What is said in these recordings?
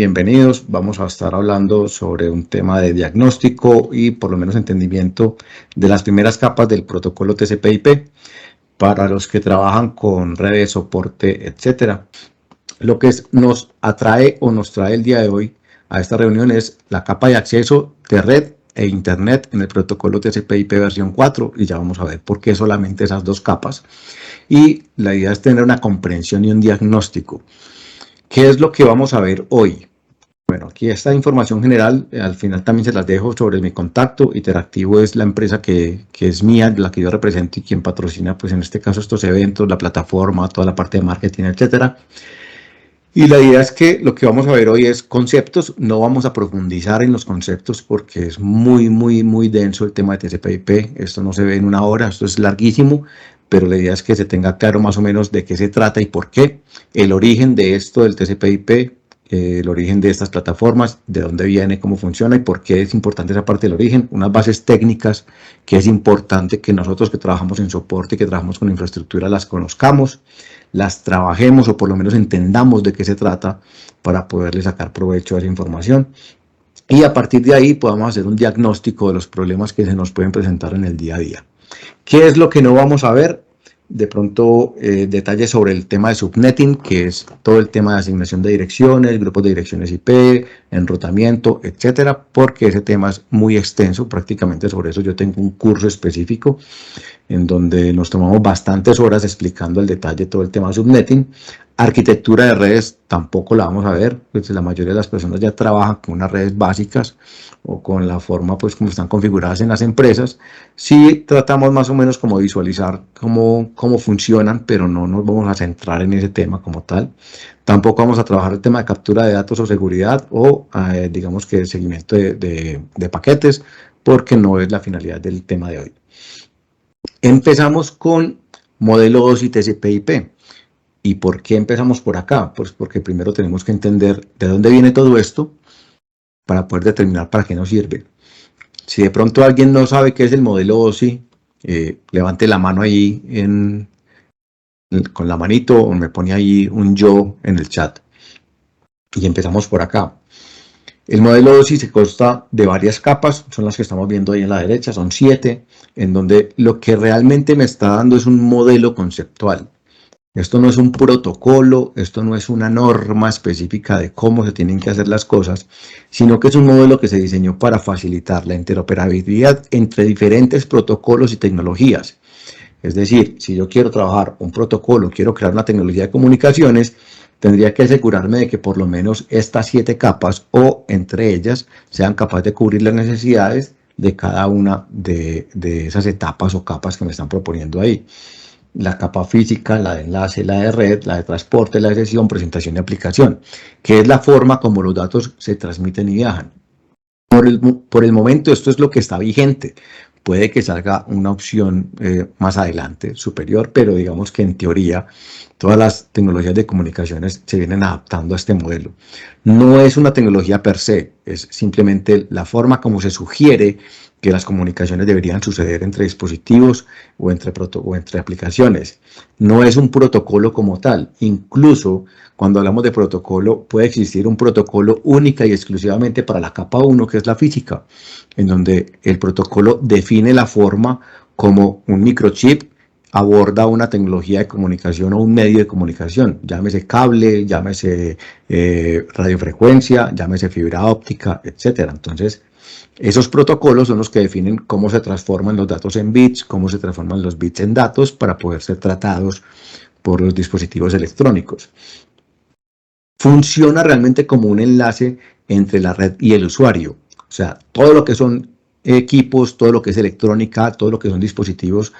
bienvenidos. Vamos a estar hablando sobre un tema de diagnóstico y por lo menos entendimiento de las primeras capas del protocolo TCP/IP para los que trabajan con redes, soporte, etcétera. Lo que nos atrae o nos trae el día de hoy a esta reunión es la capa de acceso de red e internet en el protocolo TCP/IP versión 4 y ya vamos a ver por qué solamente esas dos capas. Y la idea es tener una comprensión y un diagnóstico. ¿Qué es lo que vamos a ver hoy? Bueno, aquí esta información general, al final también se las dejo sobre mi contacto. Interactivo es la empresa que es mía, la que yo represento y quien patrocina, pues en este caso, estos eventos, la plataforma, toda la parte de marketing, etcétera. Y la idea es que lo que vamos a ver hoy es conceptos. No vamos a profundizar en los conceptos porque es muy denso el tema de TCP/IP. Esto no se ve en una hora, esto es larguísimo, pero la idea es que se tenga claro más o menos de qué se trata y por qué, el origen de esto del TCP/IP, el origen de estas plataformas, de dónde viene, cómo funciona y por qué es importante esa parte del origen, unas bases técnicas que es importante que nosotros que trabajamos en soporte y que trabajamos con infraestructura las conozcamos, las trabajemos o por lo menos entendamos de qué se trata para poderle sacar provecho a esa información. Y a partir de ahí podamos hacer un diagnóstico de los problemas que se nos pueden presentar en el día a día. ¿Qué es lo que no vamos a ver? De pronto detalles sobre el tema de subnetting, que es todo el tema de asignación de direcciones, grupos de direcciones IP, enrutamiento, etcétera, porque ese tema es muy extenso, prácticamente sobre eso yo tengo un curso específico en donde nos tomamos bastantes horas explicando al detalle todo el tema de subnetting. Arquitectura de redes tampoco la vamos a ver, pues la mayoría de las personas ya trabajan con unas redes básicas o con la forma pues como están configuradas en las empresas. Sí tratamos más o menos como visualizar cómo funcionan, pero no nos vamos a centrar en ese tema como tal. Tampoco vamos a trabajar el tema de captura de datos o seguridad o digamos que el seguimiento de paquetes, porque no es la finalidad del tema de hoy. Empezamos con modelo OSI TCP/IP. ¿Y por qué empezamos por acá? Pues porque primero tenemos que entender de dónde viene todo esto para poder determinar para qué nos sirve. Si de pronto alguien no sabe qué es el modelo OSI, levante la mano ahí con la manito o me pone ahí un yo en el chat. Y empezamos por acá. El modelo OSI se consta de varias capas, son las que estamos viendo ahí en la derecha, son 7, en donde lo que realmente me está dando es un modelo conceptual. Esto no es un protocolo, esto no es una norma específica de cómo se tienen que hacer las cosas, sino que es un modelo que se diseñó para facilitar la interoperabilidad entre diferentes protocolos y tecnologías. Es decir, si yo quiero trabajar un protocolo, quiero crear una tecnología de comunicaciones, tendría que asegurarme de que por lo menos estas 7 capas o entre ellas sean capaces de cubrir las necesidades de cada una de esas etapas o capas que me están proponiendo ahí. La capa física, la de enlace, la de red, la de transporte, la de sesión, presentación y aplicación, que es la forma como los datos se transmiten y viajan. Por el momento esto es lo que está vigente. Puede que salga una opción más adelante, superior, pero digamos que en teoría todas las tecnologías de comunicaciones se vienen adaptando a este modelo. No es una tecnología per se, es simplemente la forma como se sugiere que las comunicaciones deberían suceder entre dispositivos o entre aplicaciones. No es un protocolo como tal. Incluso cuando hablamos de protocolo, puede existir un protocolo única y exclusivamente para la capa 1, que es la física, en donde el protocolo define la forma como un microchip aborda una tecnología de comunicación o un medio de comunicación, llámese cable, llámese radiofrecuencia, llámese fibra óptica, etcétera. Entonces, esos protocolos son los que definen cómo se transforman los datos en bits, cómo se transforman los bits en datos para poder ser tratados por los dispositivos electrónicos. Funciona realmente como un enlace entre la red y el usuario. O sea, todo lo que son equipos, todo lo que es electrónica, todo lo que son dispositivos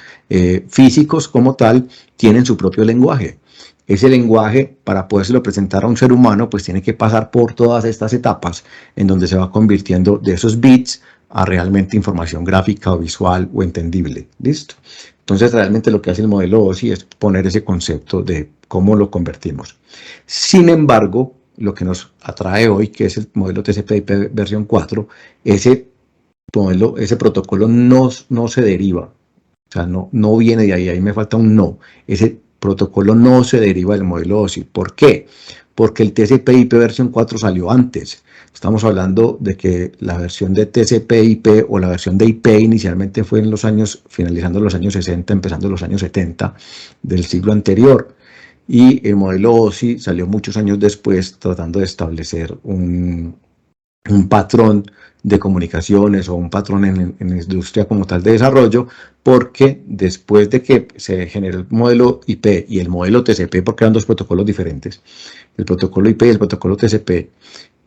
físicos como tal, tienen su propio lenguaje. Ese lenguaje, para podérselo presentar a un ser humano, pues tiene que pasar por todas estas etapas en donde se va convirtiendo de esos bits a realmente información gráfica o visual o entendible. ¿Listo? Entonces, realmente lo que hace el modelo OSI es poner ese concepto de cómo lo convertimos. Sin embargo, lo que nos atrae hoy, que es el modelo TCP/IP versión 4, ese protocolo no se deriva. O sea, no viene de ahí me falta un no. Ese protocolo no se deriva del modelo OSI. ¿Por qué? porque el TCP/IP versión 4 salió antes. Estamos hablando de que la versión de TCP/IP o la versión de IP inicialmente fue en los años, finalizando los años 60, empezando los años 70 del siglo anterior. Y el modelo OSI salió muchos años después tratando de establecer un patrón de comunicaciones o un patrón en la industria como tal de desarrollo, porque después de que se generó el modelo IP y el modelo TCP, porque eran dos protocolos diferentes, el protocolo IP y el protocolo TCP,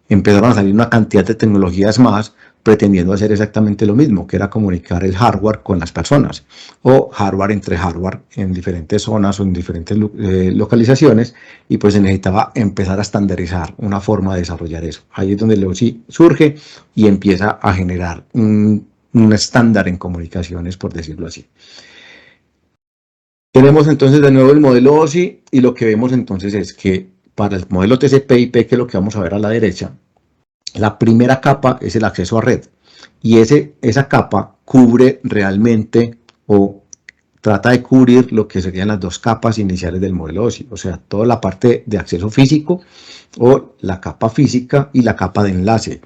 empezaron a salir una cantidad de tecnologías más pretendiendo hacer exactamente lo mismo, que era comunicar el hardware con las personas o hardware entre hardware en diferentes zonas o en diferentes localizaciones, y pues se necesitaba empezar a estandarizar una forma de desarrollar eso. Ahí es donde el OSI surge y empieza a generar un estándar en comunicaciones, por decirlo así. Tenemos entonces de nuevo el modelo OSI y lo que vemos entonces es que para el modelo TCP/IP, que es lo que vamos a ver a la derecha, la primera capa es el acceso a red y esa capa cubre realmente o trata de cubrir lo que serían las dos capas iniciales del modelo OSI, o sea, toda la parte de acceso físico o la capa física y la capa de enlace.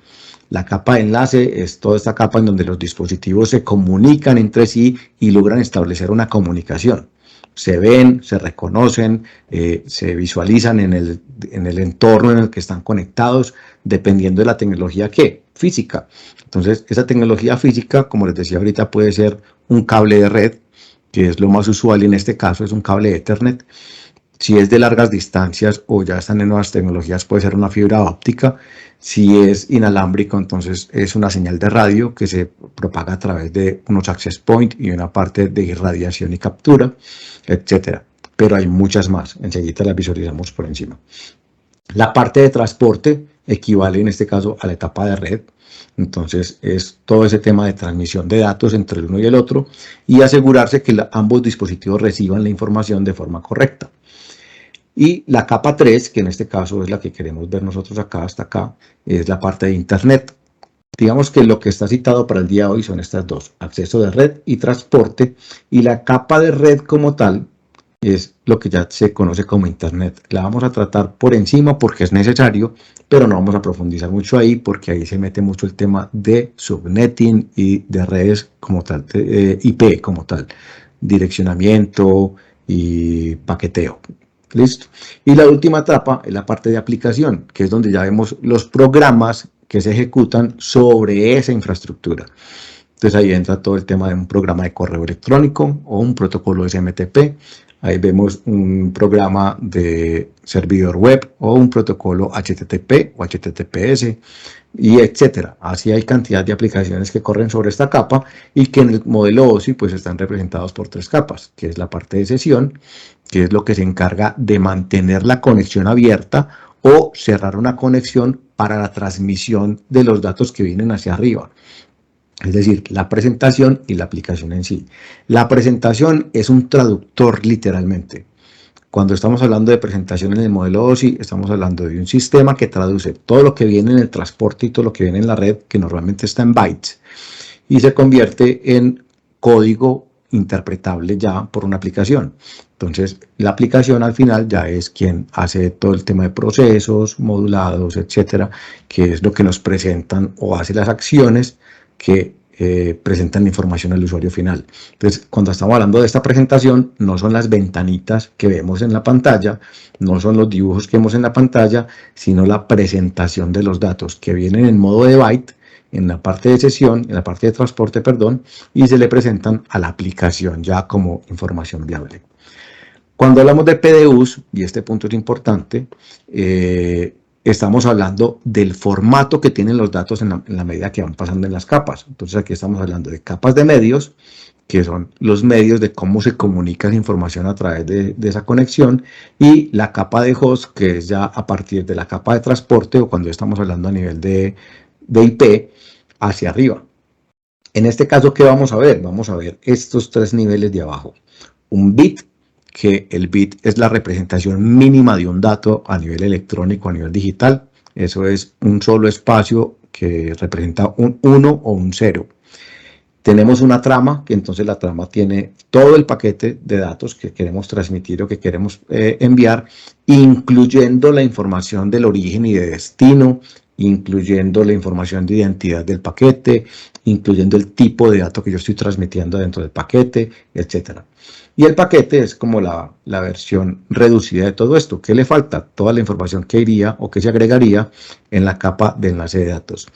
La capa de enlace es toda esta capa en donde los dispositivos se comunican entre sí y logran establecer una comunicación. Se ven, se reconocen, se visualizan en el entorno en el que están conectados, dependiendo de la tecnología física. Entonces, esa tecnología física, como les decía ahorita, puede ser un cable de red, que es lo más usual, y en este caso es un cable de Ethernet. Si es de largas distancias o ya están en nuevas tecnologías, puede ser una fibra óptica. Si es inalámbrico, entonces es una señal de radio que se propaga a través de unos access point y una parte de irradiación y captura, etcétera. Pero hay muchas más, enseguida las visualizamos por encima. La parte de transporte equivale en este caso a la etapa de red. Entonces es todo ese tema de transmisión de datos entre el uno y el otro y asegurarse que ambos dispositivos reciban la información de forma correcta. Y la capa 3, que en este caso es la que queremos ver nosotros acá, hasta acá, es la parte de Internet. Digamos que lo que está citado para el día de hoy son estas dos, acceso de red y transporte, y la capa de red como tal es lo que ya se conoce como Internet. La vamos a tratar por encima porque es necesario, pero no vamos a profundizar mucho ahí porque ahí se mete mucho el tema de subnetting y de redes como tal, de IP como tal, direccionamiento y paqueteo. ¿Listo? Y la última etapa es la parte de aplicación, que es donde ya vemos los programas que se ejecutan sobre esa infraestructura. Entonces ahí entra todo el tema de un programa de correo electrónico o un protocolo SMTP. Ahí vemos un programa de servidor web o un protocolo HTTP o HTTPS y etcétera. Así hay cantidad de aplicaciones que corren sobre esta capa y que en el modelo OSI pues están representados por tres capas, que es la parte de sesión, que es lo que se encarga de mantener la conexión abierta o cerrar una conexión para la transmisión de los datos que vienen hacia arriba. Es decir, la presentación y la aplicación en sí. La presentación es un traductor literalmente. Cuando estamos hablando de presentación en el modelo OSI, estamos hablando de un sistema que traduce todo lo que viene en el transporte y todo lo que viene en la red, que normalmente está en bytes, y se convierte en código interpretable ya por una aplicación. Entonces, la aplicación al final ya es quien hace todo el tema de procesos, modulados, etcétera, que es lo que nos presentan o hace las acciones que presentan la información al usuario final. Entonces, cuando estamos hablando de esta presentación, no son las ventanitas que vemos en la pantalla, no son los dibujos que vemos en la pantalla, sino la presentación de los datos que vienen en modo de byte, en la parte de sesión, en la parte de transporte, perdón, y se le presentan a la aplicación ya como información viable. Cuando hablamos de PDUs, y este punto es importante, estamos hablando del formato que tienen los datos en la medida que van pasando en las capas. Entonces aquí estamos hablando de capas de medios, que son los medios de cómo se comunica esa información a través de esa conexión, y la capa de host, que es ya a partir de la capa de transporte o cuando estamos hablando a nivel de IP hacia arriba. En este caso, ¿qué vamos a ver? Vamos a ver estos tres niveles de abajo. Un bit, que el bit es la representación mínima de un dato a nivel electrónico, a nivel digital. Eso es un solo espacio que representa un 1 o un 0. Tenemos una trama, que entonces la trama tiene todo el paquete de datos que queremos transmitir o que queremos enviar, incluyendo la información del origen y de destino, incluyendo la información de identidad del paquete, incluyendo el tipo de datos que yo estoy transmitiendo dentro del paquete, etc. Y el paquete es como la versión reducida de todo esto. ¿Qué le falta? Toda la información que iría o que se agregaría en la capa de enlace de datos.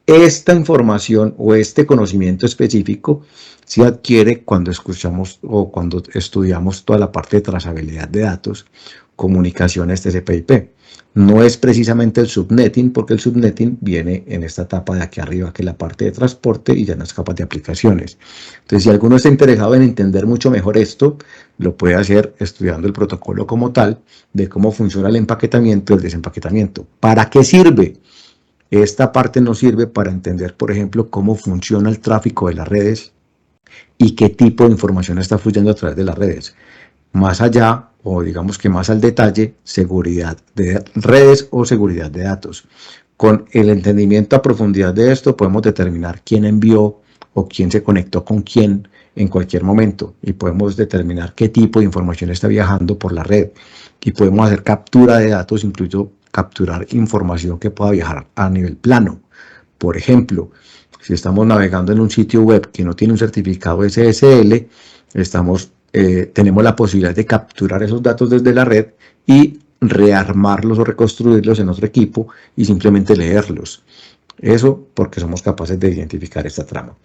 Esta información o este conocimiento específico se adquiere cuando escuchamos o cuando estudiamos toda la parte de trazabilidad de datos, comunicaciones TCP/IP. No es precisamente el subnetting, porque el subnetting viene en esta etapa de aquí arriba, que es la parte de transporte, y ya en las capas de aplicaciones. Entonces, si alguno está interesado en entender mucho mejor esto, lo puede hacer estudiando el protocolo como tal, de cómo funciona el empaquetamiento y el desempaquetamiento. ¿Para qué sirve? Esta parte nos sirve para entender, por ejemplo, cómo funciona el tráfico de las redes y qué tipo de información está fluyendo a través de las redes. Más allá, o digamos que más al detalle, seguridad de redes o seguridad de datos. Con el entendimiento a profundidad de esto, podemos determinar quién envió o quién se conectó con quién en cualquier momento, y podemos determinar qué tipo de información está viajando por la red, y podemos hacer captura de datos, incluso capturar información que pueda viajar a nivel plano. Por ejemplo, si estamos navegando en un sitio web que no tiene un certificado SSL, tenemos la posibilidad de capturar esos datos desde la red y rearmarlos o reconstruirlos en otro equipo y simplemente leerlos. Eso porque somos capaces de identificar esta trama.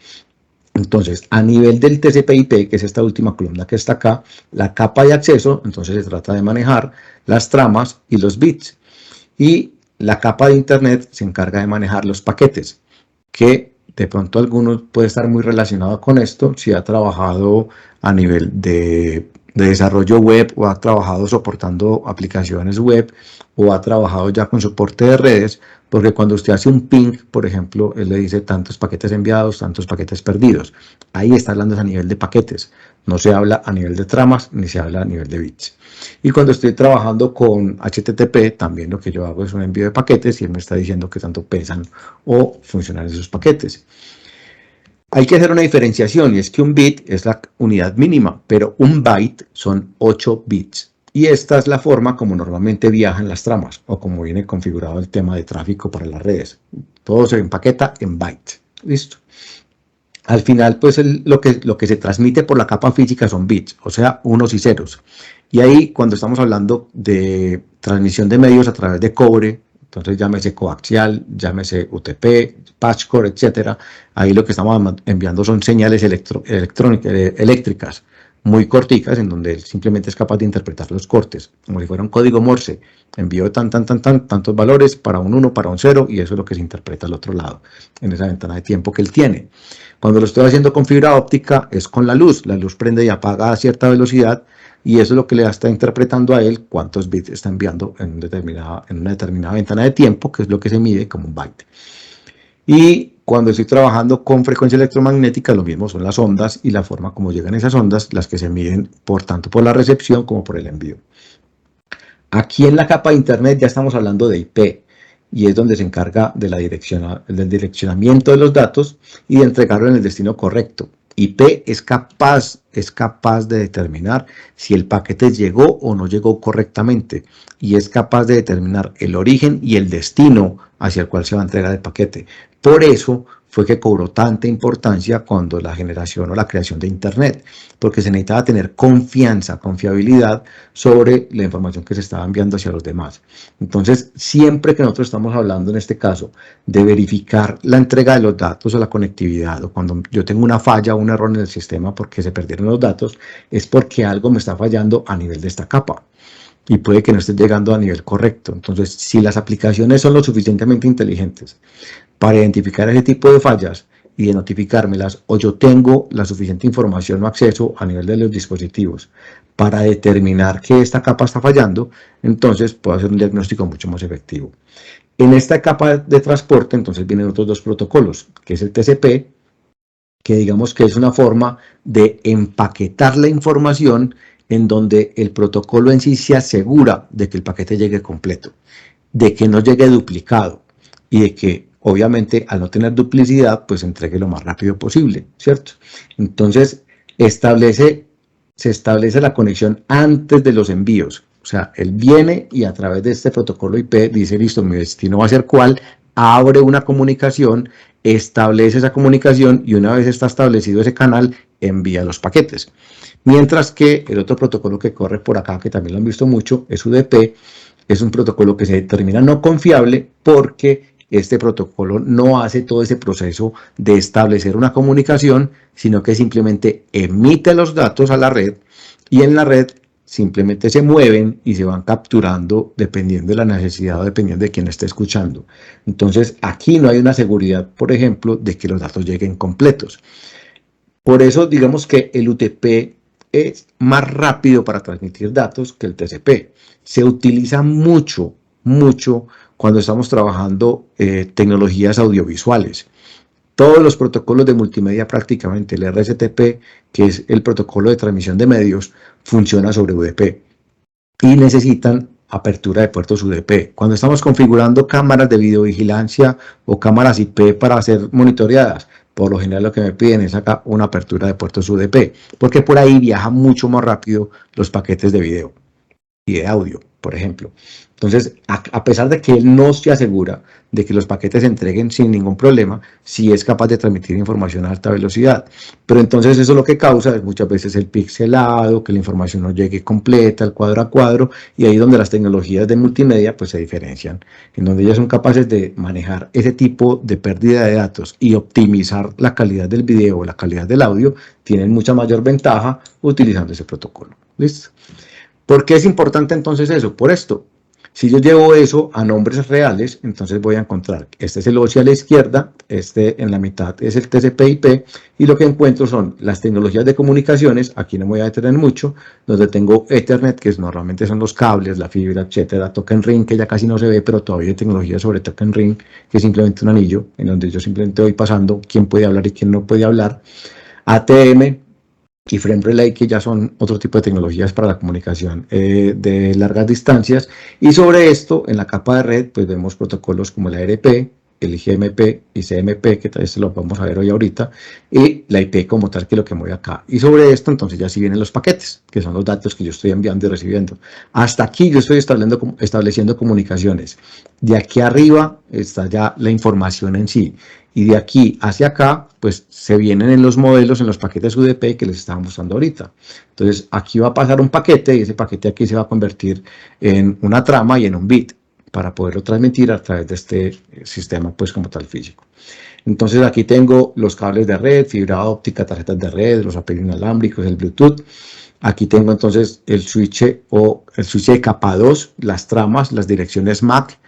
Entonces, a nivel del TCP/IP, que es esta última columna que está acá, la capa de acceso, entonces se trata de manejar las tramas y los bits. Y la capa de Internet se encarga de manejar los paquetes, que de pronto alguno puede estar muy relacionado con esto, si ha trabajado a nivel de desarrollo web o ha trabajado soportando aplicaciones web o ha trabajado ya con soporte de redes, porque cuando usted hace un ping, por ejemplo, él le dice tantos paquetes enviados, tantos paquetes perdidos. Ahí está hablando a nivel de paquetes, no se habla a nivel de tramas ni se habla a nivel de bits. Y cuando estoy trabajando con HTTP, también lo que yo hago es un envío de paquetes y él me está diciendo qué tanto pesan o funcionan esos paquetes. Hay que hacer una diferenciación, y es que un bit es la unidad mínima, pero un byte son 8 bits. Y esta es la forma como normalmente viajan las tramas, o como viene configurado el tema de tráfico para las redes. Todo se empaqueta en bytes. ¿Listo? Al final, pues lo que se transmite por la capa física son bits, o sea, unos y ceros. Y ahí, cuando estamos hablando de transmisión de medios a través de cobre, entonces llámese coaxial, llámese UTP, patchcore, etcétera, ahí lo que estamos enviando son señales eléctricas muy corticas, en donde él simplemente es capaz de interpretar los cortes, como si fuera un código Morse. Envío tantos valores para un 1, para un 0, y eso es lo que se interpreta al otro lado, en esa ventana de tiempo que él tiene. Cuando lo estoy haciendo con fibra óptica, es con la luz prende y apaga a cierta velocidad, y eso es lo que le está interpretando a él cuántos bits está enviando en una determinada ventana de tiempo, que es lo que se mide como un byte. Y cuando estoy trabajando con frecuencia electromagnética, lo mismo son las ondas y la forma como llegan esas ondas, las que se miden tanto por la recepción como por el envío. Aquí en la capa de Internet ya estamos hablando de IP, y es donde se encarga de del direccionamiento de los datos y de entregarlo en el destino correcto. IP es capaz de determinar si el paquete llegó o no llegó correctamente, y es capaz de determinar el origen y el destino hacia el cual se va a entregar el paquete. Por eso fue que cobró tanta importancia cuando la generación o la creación de Internet, porque se necesitaba tener confianza, confiabilidad sobre la información que se estaba enviando hacia los demás. Entonces, siempre que nosotros estamos hablando, en este caso, de verificar la entrega de los datos o la conectividad, o cuando yo tengo una falla o un error en el sistema porque se perdieron los datos, es porque algo me está fallando a nivel de esta capa, y puede que no esté llegando a nivel correcto. Entonces, si las aplicaciones son lo suficientemente inteligentes para identificar ese tipo de fallas y de notificármelas, o yo tengo la suficiente información o acceso a nivel de los dispositivos para determinar que esta capa está fallando, entonces puedo hacer un diagnóstico mucho más efectivo. En esta capa de transporte, entonces vienen otros dos protocolos, que es el TCP, que digamos que es una forma de empaquetar la información, en donde el protocolo en sí se asegura de que el paquete llegue completo, de que no llegue duplicado, y de que obviamente al no tener duplicidad, pues entregue lo más rápido posible, ¿cierto? Entonces, se establece la conexión antes de los envíos. O sea, él viene y a través de este protocolo IP dice, listo, mi destino va a ser cuál, abre una comunicación, establece esa comunicación y una vez está establecido ese canal, envía los paquetes. Mientras que el otro protocolo que corre por acá, que también lo han visto mucho, es UDP, es un protocolo que se determina no confiable porque este protocolo no hace todo ese proceso de establecer una comunicación, sino que simplemente emite los datos a la red y en la red simplemente se mueven y se van capturando dependiendo de la necesidad o dependiendo de quién esté escuchando. Entonces, aquí no hay una seguridad, por ejemplo, de que los datos lleguen completos. Por eso, digamos que el UTP es más rápido para transmitir datos que el TCP. Se utiliza mucho cuando estamos trabajando tecnologías audiovisuales. Todos los protocolos de multimedia prácticamente, el RSTP, que es el protocolo de transmisión de medios, funciona sobre UDP y necesitan apertura de puertos UDP. Cuando estamos configurando cámaras de videovigilancia o cámaras IP para ser monitoreadas, por lo general lo que me piden es acá una apertura de puertos UDP, porque por ahí viajan mucho más rápido los paquetes de video y de audio, por ejemplo. Entonces, a pesar de que él no se asegura de que los paquetes se entreguen sin ningún problema, sí es capaz de transmitir información a alta velocidad. Pero entonces eso lo que causa es muchas veces el pixelado, que la información no llegue completa, el cuadro a cuadro, y ahí es donde las tecnologías de multimedia pues se diferencian, en donde ellas son capaces de manejar ese tipo de pérdida de datos y optimizar la calidad del video o la calidad del audio, tienen mucha mayor ventaja utilizando ese protocolo. ¿Listo? ¿Por qué es importante entonces eso? Por esto. Si yo llevo eso a nombres reales, entonces voy a encontrar, este es el OSI a la izquierda, este en la mitad es el TCP/IP, y lo que encuentro son las tecnologías de comunicaciones, aquí no me voy a detener mucho, donde tengo Ethernet, que normalmente son los cables, la fibra, etcétera, Token Ring, que ya casi no se ve, pero todavía hay tecnología sobre Token Ring, que es simplemente un anillo, en donde yo simplemente voy pasando quién puede hablar y quién no puede hablar, ATM, y Frame Relay, que ya son otro tipo de tecnologías para la comunicación de largas distancias. Y sobre esto, en la capa de red, pues vemos protocolos como la ARP, el IGMP y CMP, que tal vez lo vamos a ver hoy ahorita, y la IP como tal, que es lo que mueve acá. Y sobre esto, entonces ya sí vienen los paquetes, que son los datos que yo estoy enviando y recibiendo. Hasta aquí yo estoy estableciendo comunicaciones. De aquí arriba está ya la información en sí. Y de aquí hacia acá, pues se vienen en los modelos, en los paquetes UDP que les estaba mostrando ahorita. Entonces, aquí va a pasar un paquete y ese paquete aquí se va a convertir en una trama y en un bit para poderlo transmitir a través de este sistema, pues como tal físico. Entonces, aquí tengo los cables de red, fibra óptica, tarjetas de red, los API inalámbricos, el Bluetooth. Aquí tengo entonces el switch de capa 2, las tramas, las direcciones MAC,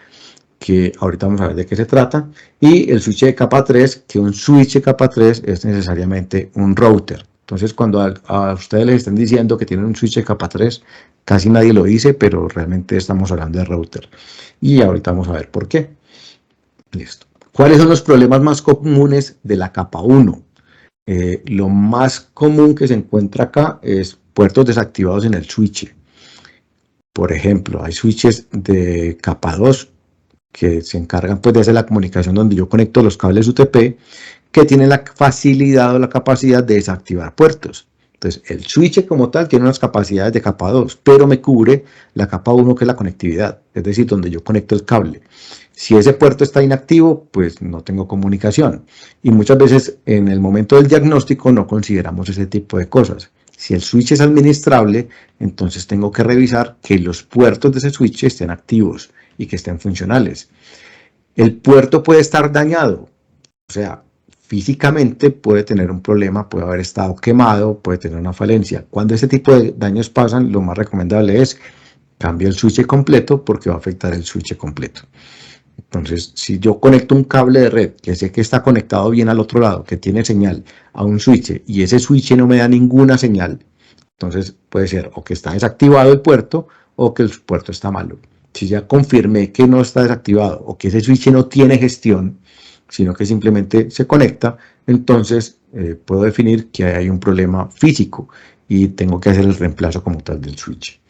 que ahorita vamos a ver de qué se trata, y el switch de capa 3, que un switch de capa 3 es necesariamente un router. Entonces, cuando a ustedes les estén diciendo que tienen un switch de capa 3, casi nadie lo dice, pero realmente estamos hablando de router. Y ahorita vamos a ver por qué. Listo. ¿Cuáles son los problemas más comunes de la capa 1? Lo más común que se encuentra acá es puertos desactivados en el switch. Por ejemplo, hay switches de capa 2 que se encargan pues de hacer la comunicación donde yo conecto los cables UTP, que tienen la facilidad o la capacidad de desactivar puertos. Entonces, el switch como tal tiene unas capacidades de capa 2, pero me cubre la capa 1, que es la conectividad, es decir, donde yo conecto el cable. Si ese puerto está inactivo, pues no tengo comunicación. Y muchas veces en el momento del diagnóstico no consideramos ese tipo de cosas. Si el switch es administrable, entonces tengo que revisar que los puertos de ese switch estén activos y que estén funcionales. El puerto puede estar dañado, o sea, físicamente puede tener un problema, puede haber estado quemado, puede tener una falencia. Cuando ese tipo de daños pasan, lo más recomendable es cambiar el switch completo porque va a afectar el switch completo. Entonces, si yo conecto un cable de red que sé que está conectado bien al otro lado, que tiene señal a un switch y ese switch no me da ninguna señal, entonces puede ser o que está desactivado el puerto o que el puerto está malo. Si ya confirmé que no está desactivado o que ese switch no tiene gestión, sino que simplemente se conecta, entonces puedo definir que hay un problema físico y tengo que hacer el reemplazo como tal del switch.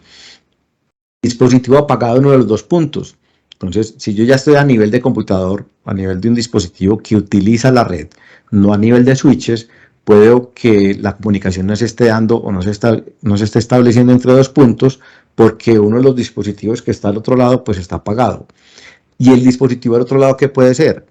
Dispositivo apagado, uno de los dos puntos. Entonces, si yo ya estoy a nivel de computador, a nivel de un dispositivo que utiliza la red, no a nivel de switches, puedo que la comunicación no se esté dando o no se esté estableciendo entre dos puntos porque uno de los dispositivos que está al otro lado pues está apagado. Y el dispositivo al otro lado, ¿qué puede ser?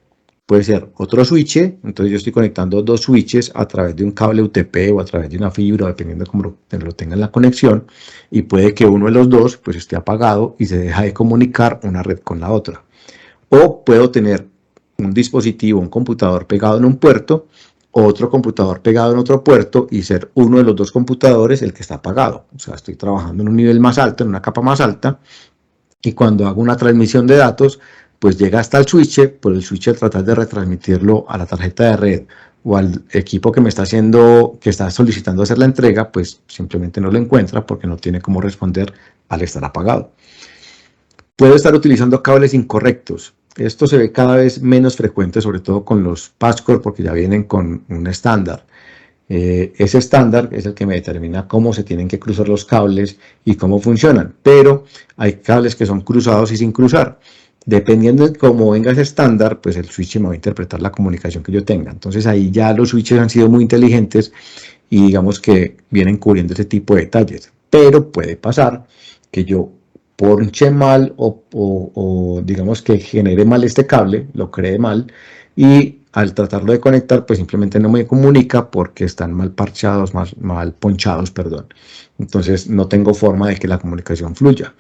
Puede ser otro switch, entonces yo estoy conectando dos switches a través de un cable UTP o a través de una fibra, dependiendo de cómo lo tenga en la conexión, y puede que uno de los dos pues esté apagado y se deja de comunicar una red con la otra. O puedo tener un dispositivo, un computador pegado en un puerto, otro computador pegado en otro puerto y ser uno de los dos computadores el que está apagado. O sea, estoy trabajando en un nivel más alto, en una capa más alta, y cuando hago una transmisión de datos, pues llega hasta el switch, por el switch tratar de retransmitirlo a la tarjeta de red o al equipo que me está haciendo, que está solicitando hacer la entrega, pues simplemente no lo encuentra porque no tiene cómo responder al estar apagado. Puedo estar utilizando cables incorrectos. Esto se ve cada vez menos frecuente, sobre todo con los patchcore, porque ya vienen con un estándar. Ese estándar es el que me determina cómo se tienen que cruzar los cables y cómo funcionan, pero hay cables que son cruzados y sin cruzar. Dependiendo de cómo venga ese estándar, pues el switch me va a interpretar la comunicación que yo tenga. Entonces ahí ya los switches han sido muy inteligentes y digamos que vienen cubriendo ese tipo de detalles. Pero puede pasar que yo ponche mal o digamos que genere mal este cable, lo cree mal y al tratarlo de conectar pues simplemente no me comunica porque están mal parchados, mal ponchados, perdón. Entonces no tengo forma de que la comunicación fluya.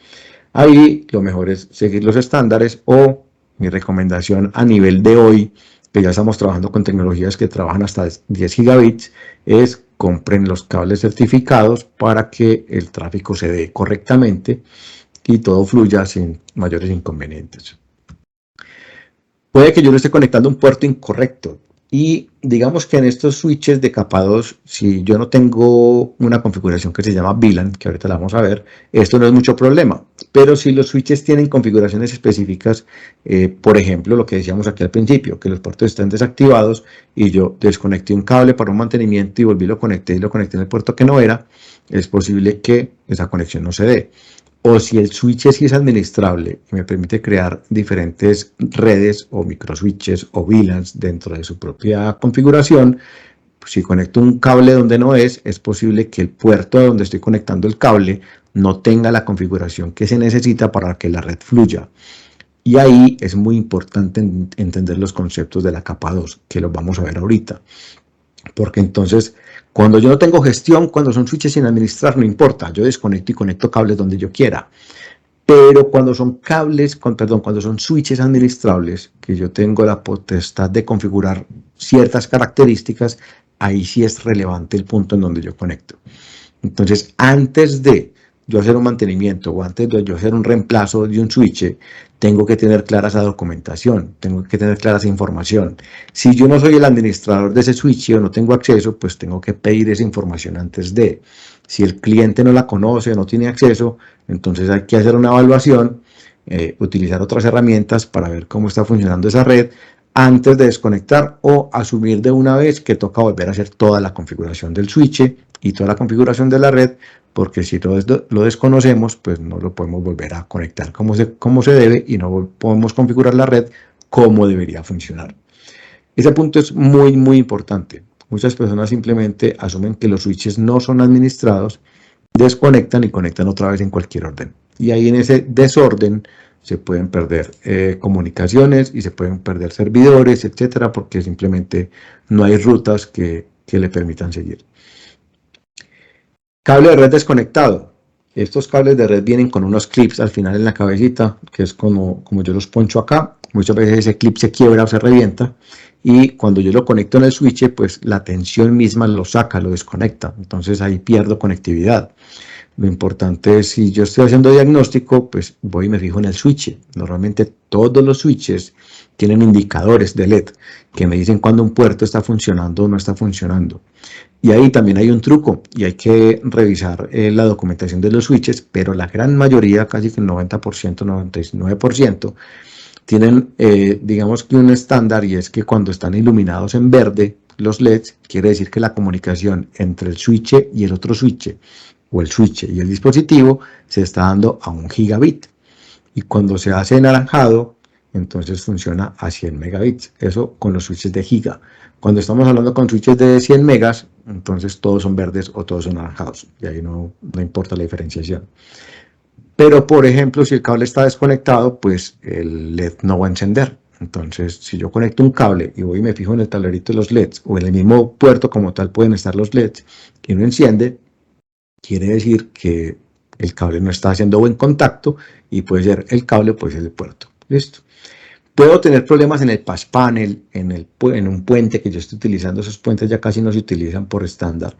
Ahí lo mejor es seguir los estándares o mi recomendación a nivel de hoy, que ya estamos trabajando con tecnologías que trabajan hasta 10 gigabits, es compren los cables certificados para que el tráfico se dé correctamente y todo fluya sin mayores inconvenientes. Puede que yo lo esté conectando a un puerto incorrecto y digamos que en estos switches de capa 2, si yo no tengo una configuración que se llama VLAN, que ahorita la vamos a ver, esto no es mucho problema, pero si los switches tienen configuraciones específicas, por ejemplo, lo que decíamos aquí al principio, que los puertos están desactivados y yo desconecté un cable para un mantenimiento y volví lo conecté y lo conecté en el puerto que no era, es posible que esa conexión no se dé. O si el switch sí es administrable y me permite crear diferentes redes o microswitches o VLANs dentro de su propia configuración, pues si conecto un cable donde no es posible que el puerto donde estoy conectando el cable no tenga la configuración que se necesita para que la red fluya. Y ahí es muy importante entender los conceptos de la capa 2, que los vamos a ver ahorita. Porque entonces, cuando yo no tengo gestión, cuando son switches sin administrar, no importa, yo desconecto y conecto cables donde yo quiera. Pero cuando son cuando son switches administrables, que yo tengo la potestad de configurar ciertas características, ahí sí es relevante el punto en donde yo conecto. Entonces, antes de yo hacer un mantenimiento o antes de yo hacer un reemplazo de un switch, tengo que tener clara esa documentación, tengo que tener clara esa información. Si yo no soy el administrador de ese switch o no tengo acceso, pues tengo que pedir esa información antes de. Si el cliente no la conoce o no tiene acceso, entonces hay que hacer una evaluación, utilizar otras herramientas para ver cómo está funcionando esa red antes de desconectar o asumir de una vez que toca volver a hacer toda la configuración del switch y toda la configuración de la red, porque si lo desconocemos, pues no lo podemos volver a conectar como se debe y no podemos configurar la red como debería funcionar. Ese punto es muy, muy importante. Muchas personas simplemente asumen que los switches no son administrados, desconectan y conectan otra vez en cualquier orden. Y ahí en ese desorden se pueden perder comunicaciones y se pueden perder servidores, etcétera, porque simplemente no hay rutas que le permitan seguir. Cable de red desconectado. Estos cables de red vienen con unos clips al final en la cabecita, que es como yo los poncho acá. Muchas veces ese clip se quiebra o se revienta y cuando yo lo conecto en el switch, pues la tensión misma lo saca, lo desconecta. Entonces ahí pierdo conectividad. Lo importante es, si yo estoy haciendo diagnóstico, pues voy y me fijo en el switch. Normalmente todos los switches tienen indicadores de LED que me dicen cuando un puerto está funcionando o no está funcionando. Y ahí también hay un truco y hay que revisar la documentación de los switches, pero la gran mayoría, casi que el 90%, 99%, tienen, digamos que un estándar, y es que cuando están iluminados en verde los LEDs, quiere decir que la comunicación entre el switch y el otro switch, o el switch y el dispositivo, se está dando a 1 gigabit. y cuando se hace anaranjado, entonces funciona a 100 megabits. Eso con los switches de giga. Cuando estamos hablando con switches de 100 megas, entonces todos son verdes o todos son anaranjados, y ahí no importa la diferenciación. Pero, por ejemplo, si el cable está desconectado, pues el LED no va a encender. Entonces, si yo conecto un cable y voy y me fijo en el tablerito de los LEDs, o en el mismo puerto como tal pueden estar los LEDs, y no enciende, quiere decir que el cable no está haciendo buen contacto, y puede ser el cable o puede ser el puerto. ¿Listo? Puedo tener problemas en el patch panel, en un puente que yo estoy utilizando. Esos puentes ya casi no se utilizan por estándar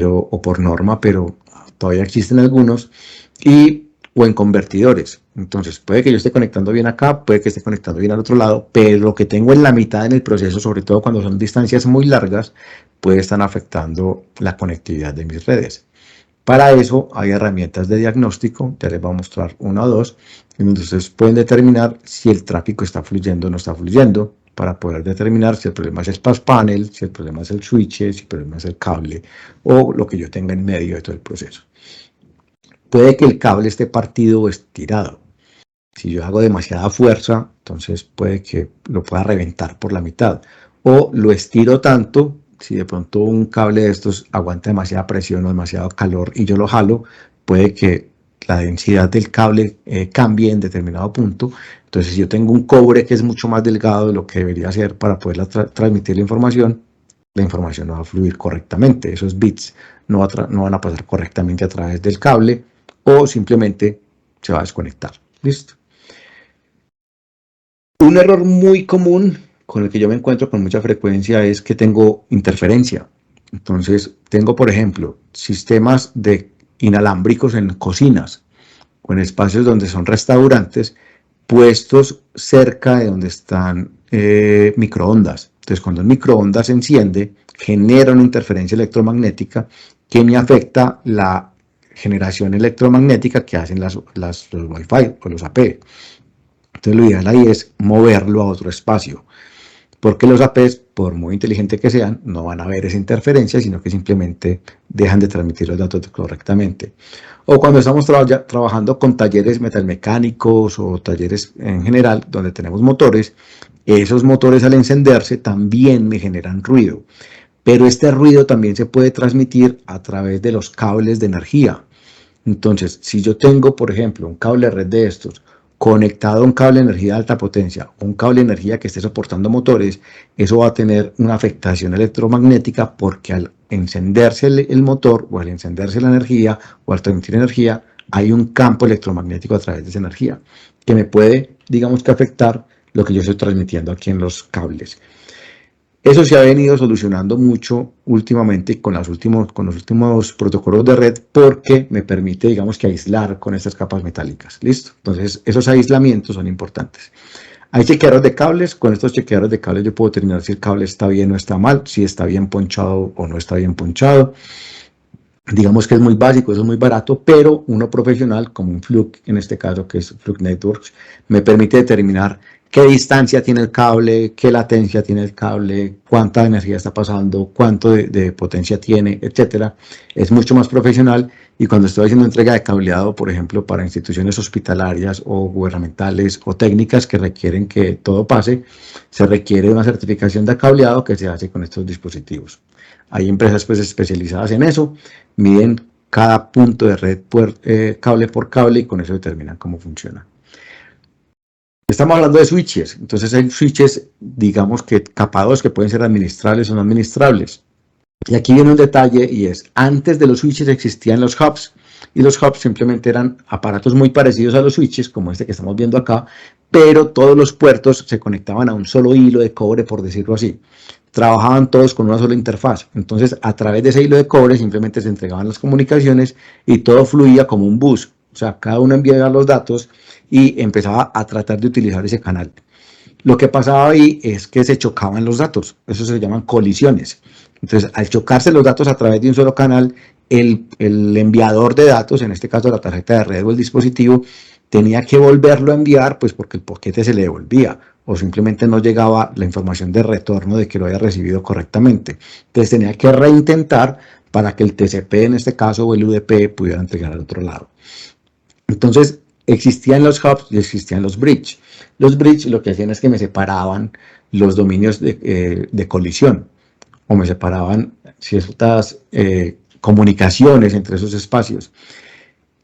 o por norma, pero todavía existen algunos. O en convertidores. Entonces puede que yo esté conectando bien acá, puede que esté conectando bien al otro lado, pero lo que tengo en la mitad en el proceso, sobre todo cuando son distancias muy largas, puede estar afectando la conectividad de mis redes. Para eso hay herramientas de diagnóstico, ya les voy a mostrar una o dos, en donde ustedes pueden determinar si el tráfico está fluyendo o no está fluyendo, para poder determinar si el problema es el patch panel, si el problema es el switch, si el problema es el cable o lo que yo tenga en medio de todo el proceso. Puede que el cable esté partido o estirado. Si yo hago demasiada fuerza, entonces puede que lo pueda reventar por la mitad. O lo estiro tanto, si de pronto un cable de estos aguanta demasiada presión o demasiado calor y yo lo jalo, puede que la densidad del cable cambie en determinado punto. Entonces, si yo tengo un cobre que es mucho más delgado de lo que debería ser para poder transmitir la información no va a fluir correctamente. Esos bits no van a pasar correctamente a través del cable o simplemente se va a desconectar. ¿Listo? Un error muy común con el que yo me encuentro con mucha frecuencia es que tengo interferencia. Entonces, tengo, por ejemplo, sistemas de inalámbricos en cocinas o en espacios donde son restaurantes puestos cerca de donde están microondas. Entonces, cuando el microondas se enciende, genera una interferencia electromagnética que me afecta la generación electromagnética que hacen los Wi-Fi o los AP. Entonces, lo ideal ahí es moverlo a otro espacio, porque los APs, por muy inteligentes que sean, no van a ver esa interferencia, sino que simplemente dejan de transmitir los datos correctamente. O cuando estamos trabajando con talleres metalmecánicos o talleres en general, donde tenemos motores, esos motores al encenderse también me generan ruido. Pero este ruido también se puede transmitir a través de los cables de energía. Entonces, si yo tengo, por ejemplo, un cable red de estos, conectado a un cable de energía de alta potencia, un cable de energía que esté soportando motores, eso va a tener una afectación electromagnética porque al encenderse el motor o al encenderse la energía o al transmitir energía, hay un campo electromagnético a través de esa energía que me puede, digamos que afectar lo que yo estoy transmitiendo aquí en los cables. Eso se ha venido solucionando mucho últimamente con los últimos protocolos de red porque me permite, digamos que aislar con estas capas metálicas. ¿Listo? Entonces, esos aislamientos son importantes. Hay chequeadores de cables. Con estos chequeadores de cables yo puedo determinar si el cable está bien o está mal, si está bien ponchado o no está bien ponchado. Digamos que es muy básico, eso es muy barato, pero uno profesional, como un Fluke, en este caso, que es Fluke Networks, me permite determinar qué distancia tiene el cable, qué latencia tiene el cable, cuánta energía está pasando, cuánto de potencia tiene, etcétera. Es mucho más profesional, y cuando estoy haciendo entrega de cableado, por ejemplo, para instituciones hospitalarias o gubernamentales o técnicas que requieren que todo pase, se requiere una certificación de cableado que se hace con estos dispositivos. Hay empresas pues especializadas en eso, miden cada punto de red cable por cable y con eso determinan cómo funciona. Estamos hablando de switches, entonces hay switches, digamos que capados que pueden ser administrables o no administrables. Y aquí viene un detalle y es, antes de los switches existían los hubs, y los hubs simplemente eran aparatos muy parecidos a los switches, como este que estamos viendo acá, pero todos los puertos se conectaban a un solo hilo de cobre, por decirlo así. Trabajaban todos con una sola interfaz. Entonces, a través de ese hilo de cobre simplemente se entregaban las comunicaciones y todo fluía como un bus. O sea, cada uno enviaba los datos y empezaba a tratar de utilizar ese canal. Lo que pasaba ahí es que se chocaban los datos. Eso se llaman colisiones. Entonces, al chocarse los datos a través de un solo canal, el enviador de datos, en este caso la tarjeta de red o el dispositivo, tenía que volverlo a enviar, pues porque el paquete se le devolvía o simplemente no llegaba la información de retorno de que lo haya recibido correctamente. Entonces tenía que reintentar para que el TCP en este caso o el UDP pudiera entregar al otro lado. Entonces existían los hubs y existían los bridge. Los bridge lo que hacían es que me separaban los dominios de colisión, o me separaban ciertas comunicaciones entre esos espacios.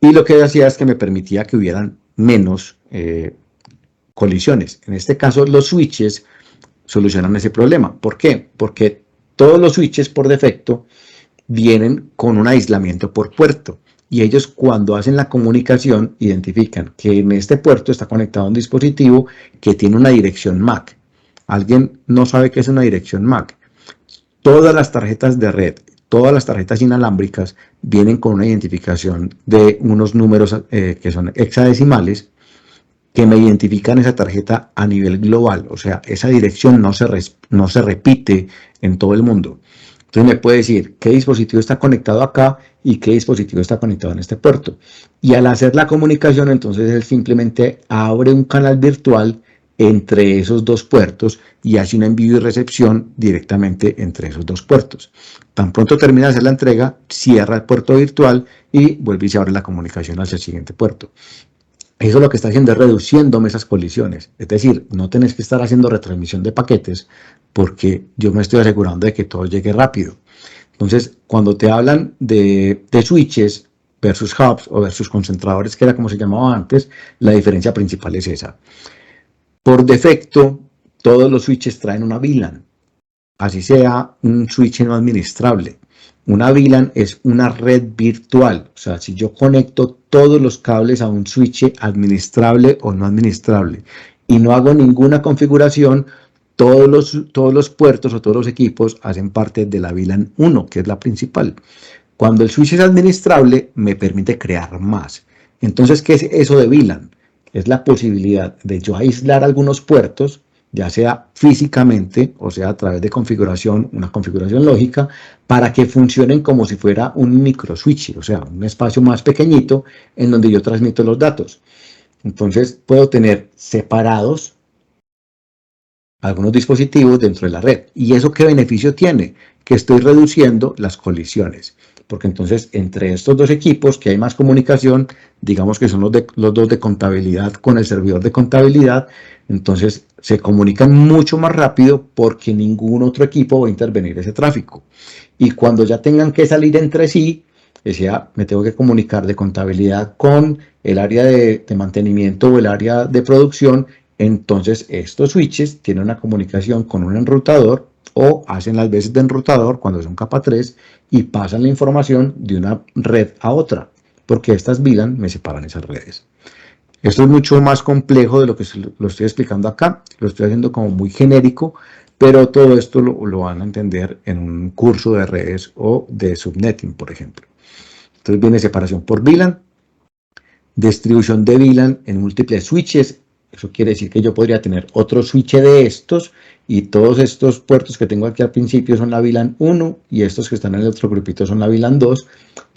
Y lo que hacía es que me permitía que hubieran menos colisiones. En este caso, los switches solucionan ese problema. ¿Por qué? Porque todos los switches por defecto vienen con un aislamiento por puerto. Y ellos, cuando hacen la comunicación, identifican que en este puerto está conectado un dispositivo que tiene una dirección MAC. ¿Alguien no sabe qué es una dirección MAC? Todas las tarjetas de red, todas las tarjetas inalámbricas vienen con una identificación de unos números que son hexadecimales, que me identifican esa tarjeta a nivel global. O sea, esa dirección no se repite en todo el mundo. Entonces me puede decir qué dispositivo está conectado acá y qué dispositivo está conectado en este puerto. Y al hacer la comunicación, entonces él simplemente abre un canal virtual entre esos dos puertos y hace un envío y recepción directamente entre esos dos puertos. Tan pronto termina de hacer la entrega, cierra el puerto virtual y vuelve y se abre la comunicación hacia el siguiente puerto. Eso lo que está haciendo es reduciéndome esas colisiones. Es decir, no tenés que estar haciendo retransmisión de paquetes porque yo me estoy asegurando de que todo llegue rápido. Entonces, cuando te hablan de switches versus hubs o versus concentradores, que era como se llamaba antes, la diferencia principal es esa. Por defecto, todos los switches traen una VLAN, así sea un switch no administrable. Una VLAN es una red virtual, o sea, si yo conecto todos los cables a un switch administrable o no administrable y no hago ninguna configuración, todos los puertos o todos los equipos hacen parte de la VLAN 1, que es la principal. Cuando el switch es administrable, me permite crear más. Entonces, ¿qué es eso de VLAN? Es la posibilidad de yo aislar algunos puertos, ya sea físicamente o sea a través de configuración, una configuración lógica, para que funcionen como si fuera un micro switch, o sea, un espacio más pequeñito en donde yo transmito los datos. Entonces puedo tener separados algunos dispositivos dentro de la red. ¿Y eso qué beneficio tiene? Que estoy reduciendo las colisiones. Porque entonces entre estos dos equipos que hay más comunicación, digamos que son los dos de contabilidad con el servidor de contabilidad, entonces se comunican mucho más rápido porque ningún otro equipo va a intervenir ese tráfico. Y cuando ya tengan que salir entre sí, o sea, me tengo que comunicar de contabilidad con el área de mantenimiento o el área de producción, entonces estos switches tienen una comunicación con un enrutador o hacen las veces de enrutador cuando son capa 3 y pasan la información de una red a otra, porque estas VLAN me separan esas redes. Esto es mucho más complejo de lo que lo estoy explicando acá, lo estoy haciendo como muy genérico, pero todo esto lo van a entender en un curso de redes o de subnetting, por ejemplo. Entonces viene separación por VLAN, distribución de VLAN en múltiples switches. Eso quiere decir que yo podría tener otro switch de estos y todos estos puertos que tengo aquí al principio son la VLAN 1 y estos que están en el otro grupito son la VLAN 2.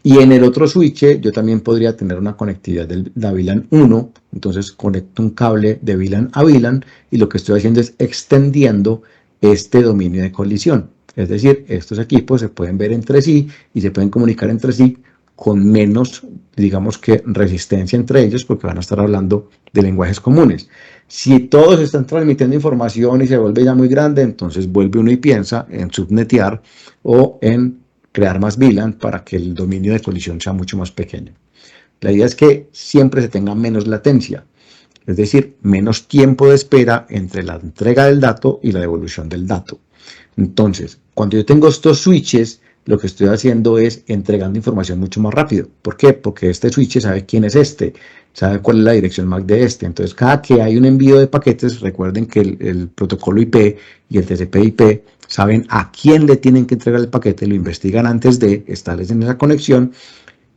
Y en el otro switch yo también podría tener una conectividad de la VLAN 1, entonces conecto un cable de VLAN a VLAN y lo que estoy haciendo es extendiendo este dominio de colisión. Es decir, estos equipos se pueden ver entre sí y se pueden comunicar entre sí con menos, digamos que, resistencia entre ellos porque van a estar hablando de lenguajes comunes. Si todos están transmitiendo información y se vuelve ya muy grande, entonces vuelve uno y piensa en subnetear o en crear más VLAN para que el dominio de colisión sea mucho más pequeño. La idea es que siempre se tenga menos latencia, es decir, menos tiempo de espera entre la entrega del dato y la devolución del dato. Entonces, cuando yo tengo estos switches, lo que estoy haciendo es entregando información mucho más rápido. ¿Por qué? Porque este switch sabe quién es este, sabe cuál es la dirección MAC de este. Entonces, cada que hay un envío de paquetes, recuerden que el protocolo IP y el TCP/IP saben a quién le tienen que entregar el paquete, lo investigan antes de establecer esa conexión.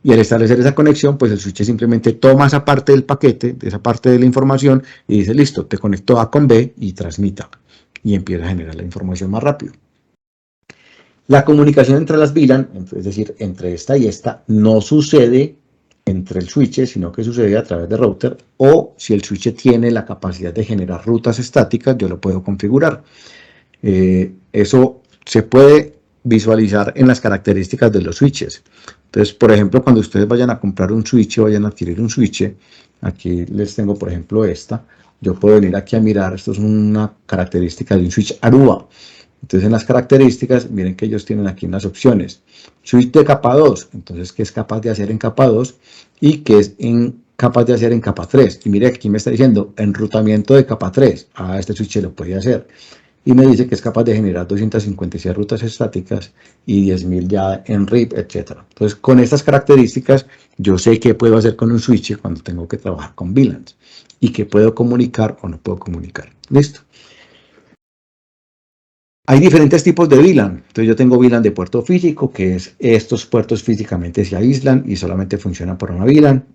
Y al establecer esa conexión, pues el switch simplemente toma esa parte del paquete, de esa parte de la información, y dice, listo, te conecto A con B y transmita. Y empieza a generar la información más rápido. La comunicación entre las VLAN, es decir, entre esta y esta, no sucede entre el switch, sino que sucede a través de router, o si el switch tiene la capacidad de generar rutas estáticas, yo lo puedo configurar. Eso se puede visualizar en las características de los switches. Entonces, por ejemplo, cuando ustedes vayan a comprar un switch o vayan a adquirir un switch, Aquí les tengo, por ejemplo, esta. Yo puedo venir aquí a mirar, esto es una característica de un switch Aruba. Entonces, en las características, miren que ellos tienen aquí unas opciones. Switch de capa 2, entonces, ¿qué es capaz de hacer en capa 2? Y qué es capaz de hacer en capa 3. Y mire, aquí me está diciendo enrutamiento de capa 3. Ah, este switch lo puede hacer. Y me dice que es capaz de generar 256 rutas estáticas y 10.000 ya en RIP, etc. Entonces, con estas características, yo sé qué puedo hacer con un switch cuando tengo que trabajar con VLANs y qué puedo comunicar o no puedo comunicar. Listo. Hay diferentes tipos de VLAN. Entonces yo tengo VLAN de puerto físico, que es estos puertos físicamente se aíslan y solamente funcionan por una VLAN.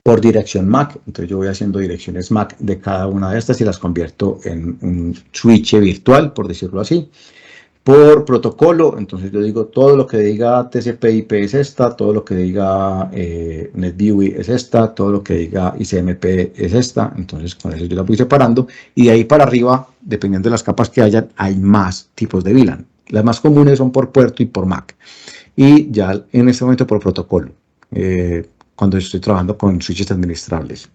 Por dirección MAC, entonces yo voy haciendo direcciones MAC de cada una de estas y las convierto en un switch virtual, por decirlo así. Por protocolo, entonces yo digo todo lo que diga TCP/IP es esta, todo lo que diga NetBEUI es esta, todo lo que diga ICMP es esta, entonces con eso yo la voy separando y de ahí para arriba, dependiendo de las capas que hayan, hay más tipos de VLAN. Las más comunes son por puerto y por MAC y ya en este momento por protocolo, cuando estoy trabajando con switches administrables.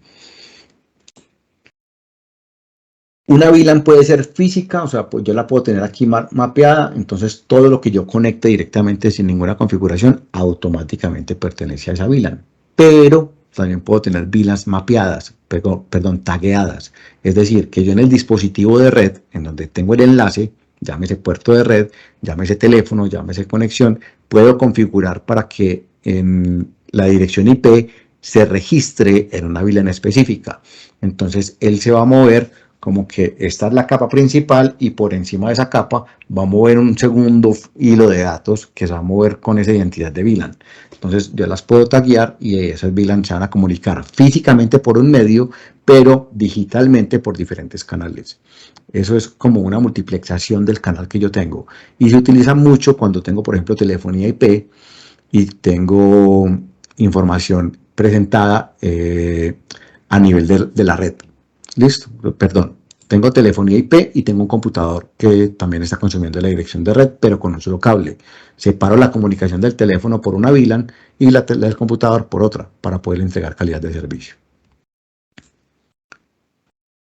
Una VLAN puede ser física, o sea, pues yo la puedo tener aquí mapeada, entonces todo lo que yo conecte directamente sin ninguna configuración automáticamente pertenece a esa VLAN. Pero también puedo tener VLANs mapeadas, perdón, tagueadas. Es decir, que yo en el dispositivo de red, en donde tengo el enlace, llámese puerto de red, llámese teléfono, llámese conexión, puedo configurar para que en la dirección IP se registre en una VLAN específica. Entonces él se va a mover como que esta es la capa principal y por encima de esa capa va a mover un segundo hilo de datos que se va a mover con esa identidad de VLAN. Entonces yo las puedo taguear y esas VLAN se van a comunicar físicamente por un medio, pero digitalmente por diferentes canales. Eso es como una multiplexación del canal que yo tengo. Y se utiliza mucho cuando tengo, por ejemplo, telefonía IP y tengo información presentada a nivel de la red. Listo, perdón. Tengo telefonía IP y tengo un computador que también está consumiendo la dirección de red, pero con un solo cable. Separo la comunicación del teléfono por una VLAN y la del computador por otra para poder entregar calidad de servicio.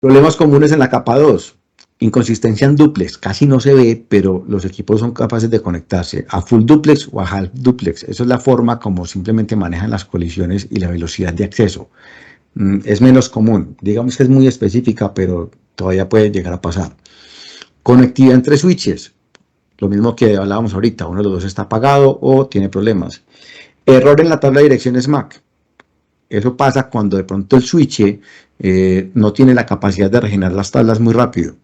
Problemas comunes en la capa 2. Inconsistencia en duplex. Casi no se ve, pero los equipos son capaces de conectarse a full duplex o a half duplex. Esa es la forma como simplemente manejan las colisiones y la velocidad de acceso. Es menos común. Digamos que es muy específica, pero todavía puede llegar a pasar. Conectividad entre switches. Lo mismo que hablábamos ahorita. Uno de los dos está apagado o tiene problemas. Error en la tabla de direcciones MAC. Eso pasa cuando de pronto el switch no tiene la capacidad de regenerar las tablas muy rápido.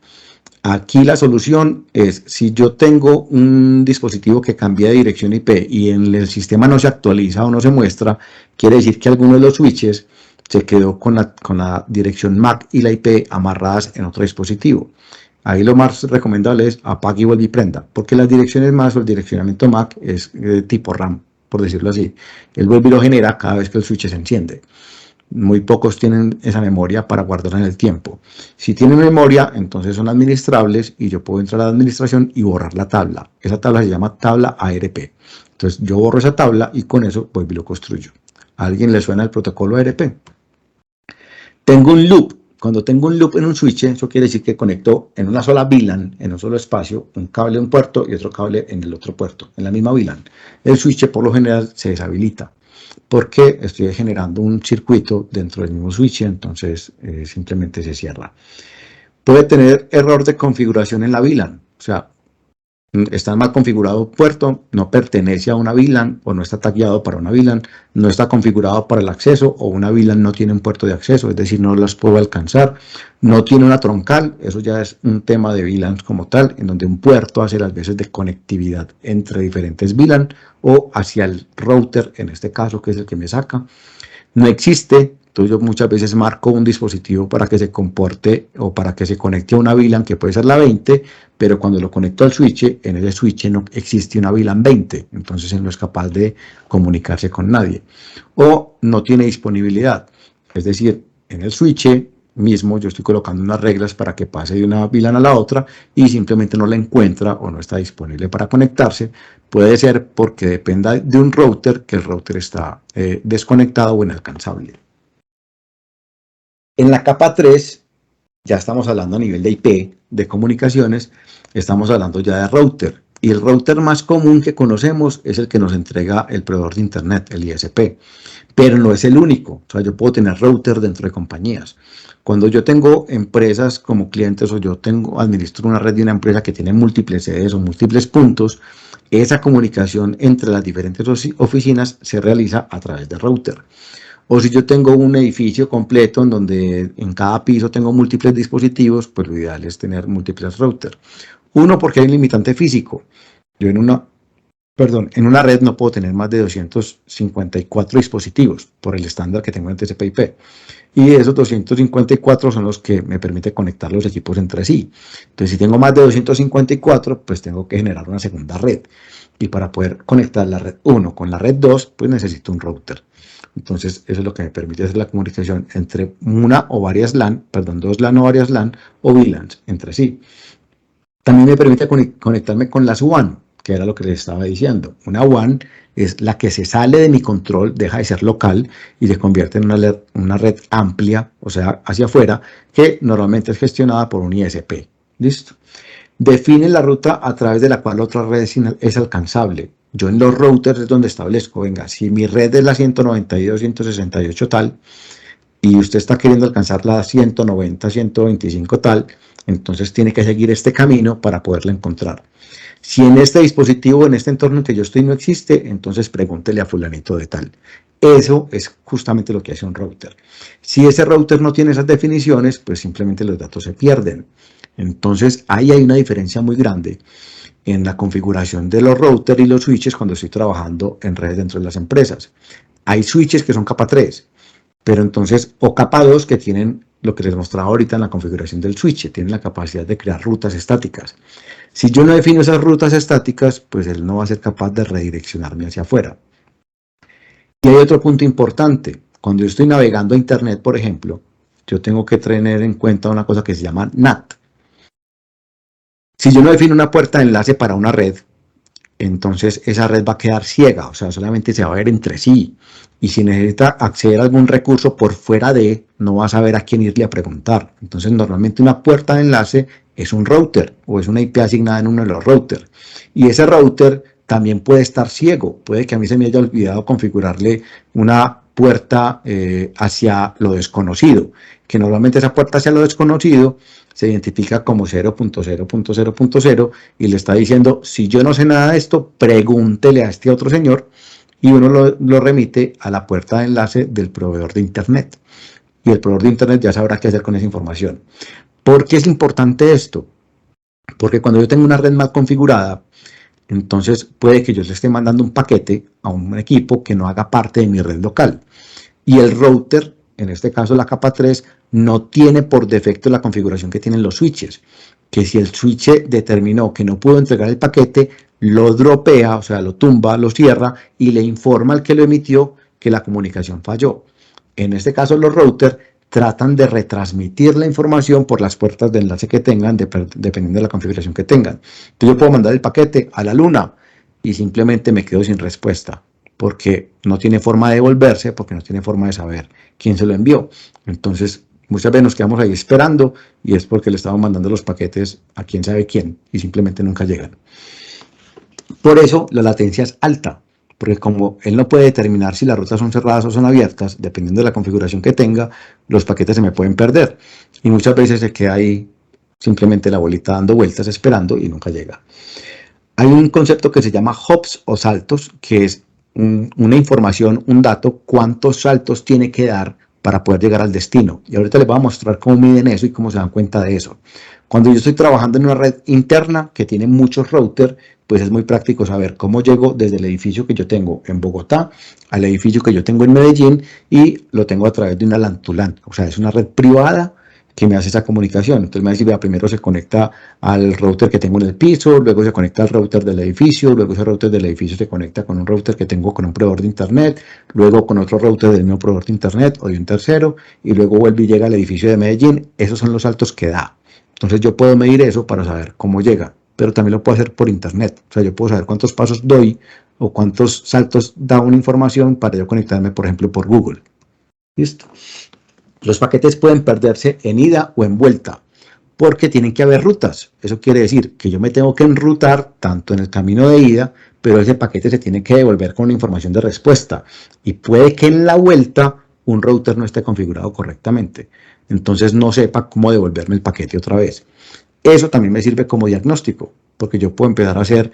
Aquí la solución es, si yo tengo un dispositivo que cambia de dirección IP y en el sistema no se actualiza o no se muestra, quiere decir que alguno de los switches se quedó con la dirección MAC y la IP amarradas en otro dispositivo. Ahí lo más recomendable es apague y vuelve y prenda, porque las direcciones MAC o el direccionamiento MAC es tipo RAM, por decirlo así. El vuelve y lo genera cada vez que el switch se enciende. Muy pocos tienen esa memoria para guardar en el tiempo. Si tienen memoria, entonces son administrables y yo puedo entrar a la administración y borrar la tabla. Esa tabla se llama tabla ARP. Entonces yo borro esa tabla y con eso vuelvo y lo construyo. ¿A alguien le suena el protocolo ARP? Tengo un loop. Cuando tengo un loop en un switch, eso quiere decir que conecto en una sola VLAN, en un solo espacio, un cable en un puerto y otro cable en el otro puerto, en la misma VLAN. El switch por lo general se deshabilita porque estoy generando un circuito dentro del mismo switch, entonces simplemente se cierra. Puede tener error de configuración en la VLAN, o sea, está mal configurado un puerto, no pertenece a una VLAN o no está tagueado para una VLAN, no está configurado para el acceso o una VLAN no tiene un puerto de acceso, es decir, no las puedo alcanzar, no tiene una troncal, eso ya es un tema de VLANs como tal, en donde un puerto hace las veces de conectividad entre diferentes VLAN o hacia el router, en este caso, que es el que me saca. No existe. Entonces yo muchas veces marco un dispositivo para que se comporte o para que se conecte a una VLAN que puede ser la 20, pero cuando lo conecto al switch, en ese switch no existe una VLAN 20, entonces él no es capaz de comunicarse con nadie. O no tiene disponibilidad, es decir, en el switch mismo yo estoy colocando unas reglas para que pase de una VLAN a la otra y simplemente no la encuentra o no está disponible para conectarse. Puede ser porque dependa de un router, que el router está desconectado o inalcanzable. En la capa 3, ya estamos hablando a nivel de IP, de comunicaciones, estamos hablando ya de router. Y el router más común que conocemos es el que nos entrega el proveedor de Internet, el ISP. Pero no es el único. O sea, yo puedo tener router dentro de compañías. Cuando yo tengo empresas como clientes o yo administro una red de una empresa que tiene múltiples sedes o múltiples puntos, esa comunicación entre las diferentes oficinas se realiza a través de router. O si yo tengo un edificio completo en donde en cada piso tengo múltiples dispositivos, pues lo ideal es tener múltiples routers. Uno, porque hay un limitante físico. Yo en una red no puedo tener más de 254 dispositivos por el estándar que tengo en TCP/IP. Y esos 254 son los que me permiten conectar los equipos entre sí. Entonces, si tengo más de 254, pues tengo que generar una segunda red. Y para poder conectar la red 1 con la red 2, pues necesito un router. Entonces, eso es lo que me permite hacer la comunicación entre dos LAN o varias LAN o VLANs entre sí. También me permite conectarme con las WAN, que era lo que les estaba diciendo. Una WAN es la que se sale de mi control, deja de ser local y se convierte en una red amplia, o sea, hacia afuera, que normalmente es gestionada por un ISP. ¿Listo? Define la ruta a través de la cual otra red es alcanzable. Yo en los routers es donde establezco, venga, si mi red es la 192.168 tal, y usted está queriendo alcanzar la 190, 125 tal, entonces tiene que seguir este camino para poderla encontrar. Si en este dispositivo, en este entorno en que yo estoy no existe, entonces pregúntele a fulanito de tal. Eso es justamente lo que hace un router. Si ese router no tiene esas definiciones, pues simplemente los datos se pierden. Entonces ahí hay una diferencia muy grande en la configuración de los routers y los switches cuando estoy trabajando en redes dentro de las empresas. Hay switches que son capa 3, pero entonces, o capa 2 que tienen lo que les mostraba ahorita en la configuración del switch, tienen la capacidad de crear rutas estáticas. Si yo no defino esas rutas estáticas, pues él no va a ser capaz de redireccionarme hacia afuera. Y hay otro punto importante. Cuando yo estoy navegando a Internet, por ejemplo, yo tengo que tener en cuenta una cosa que se llama NAT. Si yo no defino una puerta de enlace para una red, entonces esa red va a quedar ciega, o sea, solamente se va a ver entre sí. Y si necesita acceder a algún recurso por fuera de, no va a saber a quién irle a preguntar. Entonces, normalmente una puerta de enlace es un router o es una IP asignada en uno de los routers. Y ese router también puede estar ciego. Puede que a mí se me haya olvidado configurarle una puerta hacia lo desconocido, que normalmente esa puerta hacia lo desconocido se identifica como 0.0.0.0 y le está diciendo, si yo no sé nada de esto, pregúntele a este otro señor, y uno lo remite a la puerta de enlace del proveedor de Internet. Y el proveedor de Internet ya sabrá qué hacer con esa información. ¿Por qué es importante esto? Porque cuando yo tengo una red mal configurada, entonces puede que yo le esté mandando un paquete a un equipo que no haga parte de mi red local. Y el router, en este caso la capa 3, no tiene por defecto la configuración que tienen los switches. Que si el switch determinó que no pudo entregar el paquete, lo dropea, o sea, lo tumba, lo cierra y le informa al que lo emitió que la comunicación falló. En este caso, los routers tratan de retransmitir la información por las puertas de enlace que tengan, dependiendo de la configuración que tengan. Entonces, yo puedo mandar el paquete a la luna y simplemente me quedo sin respuesta, porque no tiene forma de devolverse, porque no tiene forma de saber quién se lo envió. Entonces, muchas veces nos quedamos ahí esperando y es porque le estamos mandando los paquetes a quién sabe quién y simplemente nunca llegan. Por eso la latencia es alta, porque como él no puede determinar si las rutas son cerradas o son abiertas, dependiendo de la configuración que tenga, los paquetes se me pueden perder. Y muchas veces se queda ahí simplemente la bolita dando vueltas esperando y nunca llega. Hay un concepto que se llama hops o saltos, que es una información, un dato, cuántos saltos tiene que dar para poder llegar al destino. Y ahorita les voy a mostrar cómo miden eso y cómo se dan cuenta de eso. Cuando yo estoy trabajando en una red interna que tiene muchos routers, pues es muy práctico saber cómo llego desde el edificio que yo tengo en Bogotá al edificio que yo tengo en Medellín y lo tengo a través de una LAN to LAN. O sea, es una red privada que me hace esa comunicación. Entonces me dice, vea, primero se conecta al router que tengo en el piso, luego se conecta al router del edificio, luego ese router del edificio se conecta con un router que tengo con un proveedor de internet, luego con otro router del mismo proveedor de internet o de un tercero, y luego vuelve y llega al edificio de Medellín. Esos son los saltos que da. Entonces yo puedo medir eso para saber cómo llega, pero también lo puedo hacer por internet. O sea, yo puedo saber cuántos pasos doy o cuántos saltos da una información para yo conectarme, por ejemplo, por Google. ¿Listo? Los paquetes pueden perderse en ida o en vuelta, porque tienen que haber rutas. Eso quiere decir que yo me tengo que enrutar tanto en el camino de ida, pero ese paquete se tiene que devolver con una información de respuesta. Y puede que en la vuelta un router no esté configurado correctamente. Entonces no sepa cómo devolverme el paquete otra vez. Eso también me sirve como diagnóstico, porque yo puedo empezar a hacer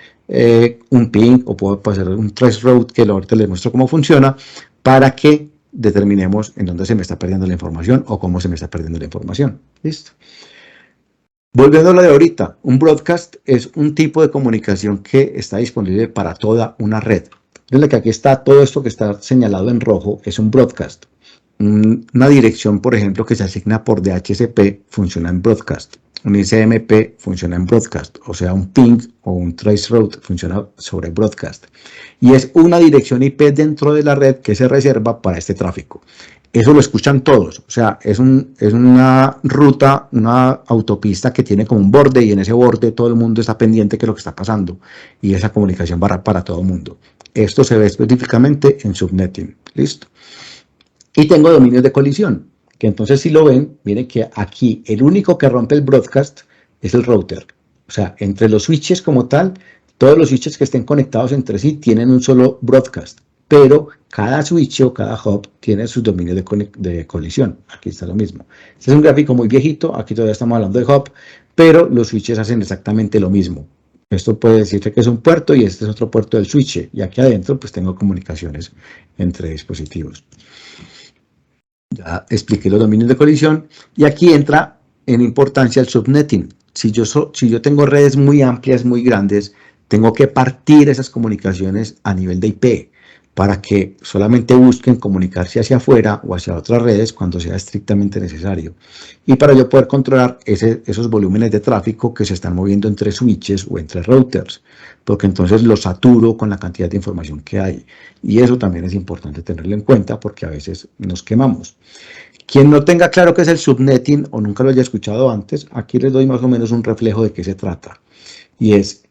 un ping o puedo hacer un traceroute, que ahorita les muestro cómo funciona, para que determinemos en dónde se me está perdiendo la información o cómo se me está perdiendo la información. ¿Listo? Volviendo a lo de ahorita, un broadcast es un tipo de comunicación que está disponible para toda una red. Fíjense que aquí está todo esto que está señalado en rojo, es un broadcast. Una dirección, por ejemplo, que se asigna por DHCP funciona en broadcast. Un ICMP funciona en broadcast, o sea, un ping o un traceroute funciona sobre broadcast. Y es una dirección IP dentro de la red que se reserva para este tráfico. Eso lo escuchan todos, o sea, es una ruta, una autopista que tiene como un borde y en ese borde todo el mundo está pendiente de lo que está pasando y esa comunicación va para todo el mundo. Esto se ve específicamente en subnetting, ¿listo? Y tengo dominios de colisión, que entonces si lo ven, miren que aquí el único que rompe el broadcast es el router. O sea, entre los switches como tal, todos los switches que estén conectados entre sí tienen un solo broadcast, pero cada switch o cada hub tiene sus dominios de colisión. Aquí está lo mismo. Este es un gráfico muy viejito, aquí todavía estamos hablando de hub, pero los switches hacen exactamente lo mismo. Esto puede decirse que es un puerto y este es otro puerto del switch. Y aquí adentro pues tengo comunicaciones entre dispositivos. Ya expliqué los dominios de colisión y aquí entra en importancia el subnetting. Si yo tengo redes muy amplias, muy grandes, tengo que partir esas comunicaciones a nivel de IP para que solamente busquen comunicarse hacia afuera o hacia otras redes cuando sea estrictamente necesario. Y para yo poder controlar esos volúmenes de tráfico que se están moviendo entre switches o entre routers, porque entonces los saturo con la cantidad de información que hay. Y eso también es importante tenerlo en cuenta porque a veces nos quemamos. Quien no tenga claro qué es el subnetting o nunca lo haya escuchado antes, aquí les doy más o menos un reflejo de qué se trata. Y es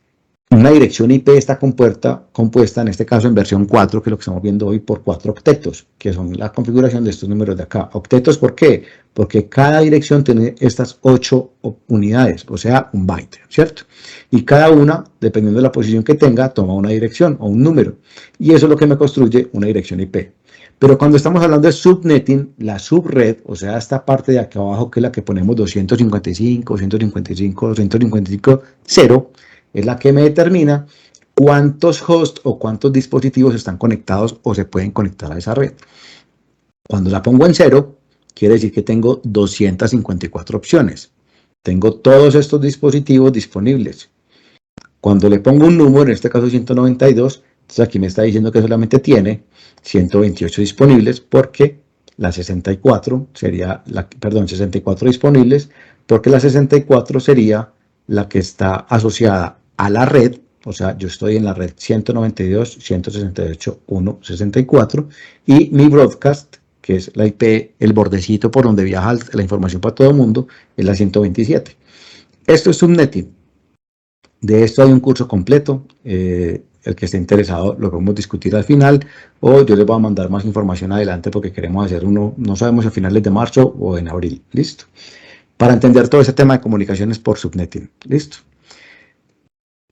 una dirección IP está compuesta, en este caso en versión 4, que es lo que estamos viendo hoy, por 4 octetos, que son la configuración de estos números de acá. ¿Octetos por qué? Porque cada dirección tiene estas 8 unidades, o sea, un byte, ¿cierto? Y cada una, dependiendo de la posición que tenga, toma una dirección o un número. Y eso es lo que me construye una dirección IP. Pero cuando estamos hablando de subnetting, la subred, o sea, esta parte de acá abajo, que es la que ponemos 255, 155, 255, 0, es la que me determina cuántos hosts o cuántos dispositivos están conectados o se pueden conectar a esa red. Cuando la pongo en 0, quiere decir que tengo 254 opciones. Tengo todos estos dispositivos disponibles. Cuando le pongo un número, en este caso 192, entonces aquí me está diciendo que solamente tiene 128 disponibles porque la 64 sería, 64 disponibles porque la 64 sería la que está asociada a la red, o sea, yo estoy en la red 192.168.1.64 y mi broadcast, que es la IP, el bordecito por donde viaja la información para todo el mundo, es la 127. Esto es subnetting. De esto hay un curso completo, el que esté interesado lo podemos discutir al final o yo les voy a mandar más información adelante porque queremos hacer uno, no sabemos si a finales de marzo o en abril, listo. Para entender todo ese tema de comunicaciones por subnetting, listo.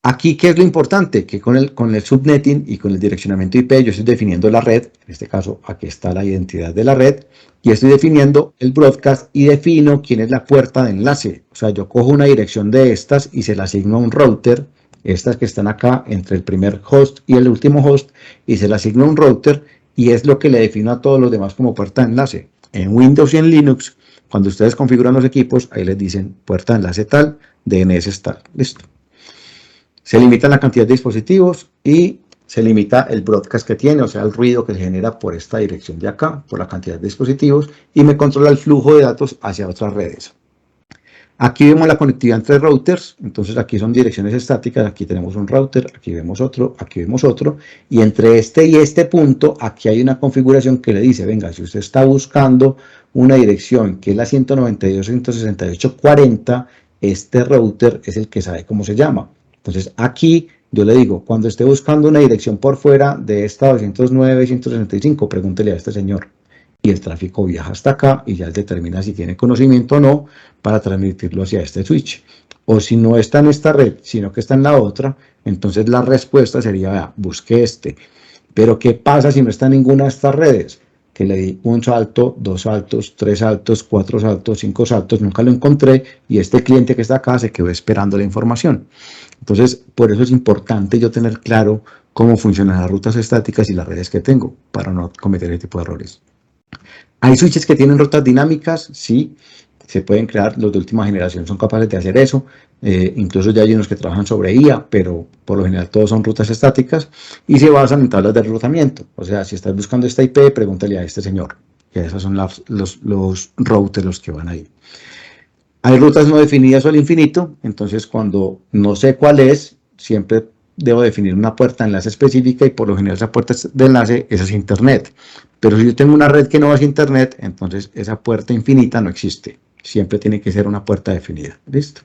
Aquí, ¿qué es lo importante? Que con el subnetting y con el direccionamiento IP yo estoy definiendo la red, en este caso aquí está la identidad de la red, y estoy definiendo el broadcast y defino quién es la puerta de enlace. O sea, yo cojo una dirección de estas y se la asigno a un router, estas que están acá entre el primer host y el último host, y se la asigno a un router y es lo que le defino a todos los demás como puerta de enlace. En Windows y en Linux, cuando ustedes configuran los equipos, ahí les dicen puerta de enlace tal, DNS tal, listo. Se limita la cantidad de dispositivos y se limita el broadcast que tiene, o sea, el ruido que se genera por esta dirección de acá, por la cantidad de dispositivos, y me controla el flujo de datos hacia otras redes. Aquí vemos la conectividad entre routers, entonces aquí son direcciones estáticas, aquí tenemos un router, aquí vemos otro, y entre este y este punto, aquí hay una configuración que le dice, venga, si usted está buscando una dirección que es la 192.168.40, este router es el que sabe cómo se llama. Entonces aquí yo le digo, cuando esté buscando una dirección por fuera de esta 209.165, pregúntele a este señor. y el tráfico viaja hasta acá y ya él determina si tiene conocimiento o no para transmitirlo hacia este switch. O si no está en esta red, sino que está en la otra, entonces la respuesta sería, vea, busque este. Pero ¿qué pasa si no está en ninguna de estas redes? Que le di un salto, 2 saltos, 3 saltos, 4 saltos, 5 saltos, nunca lo encontré y este cliente que está acá se quedó esperando la información. Entonces, por eso es importante yo tener claro cómo funcionan las rutas estáticas y las redes que tengo para no cometer ese tipo de errores. ¿Hay switches que tienen rutas dinámicas? Sí, se pueden crear, los de última generación son capaces de hacer eso, incluso ya hay unos que trabajan sobre IA, pero por lo general todos son rutas estáticas y se basan en tablas de enrutamiento. O sea, si estás buscando esta IP, pregúntale a este señor, que esos son los routers los que van ahí. Hay rutas no definidas o al infinito, entonces cuando no sé cuál es, siempre debo definir una puerta de enlace específica y por lo general esa puerta de enlace es hacia Internet. Pero si yo tengo una red que no va hacia Internet, entonces esa puerta infinita no existe. Siempre tiene que ser una puerta definida. ¿Listo?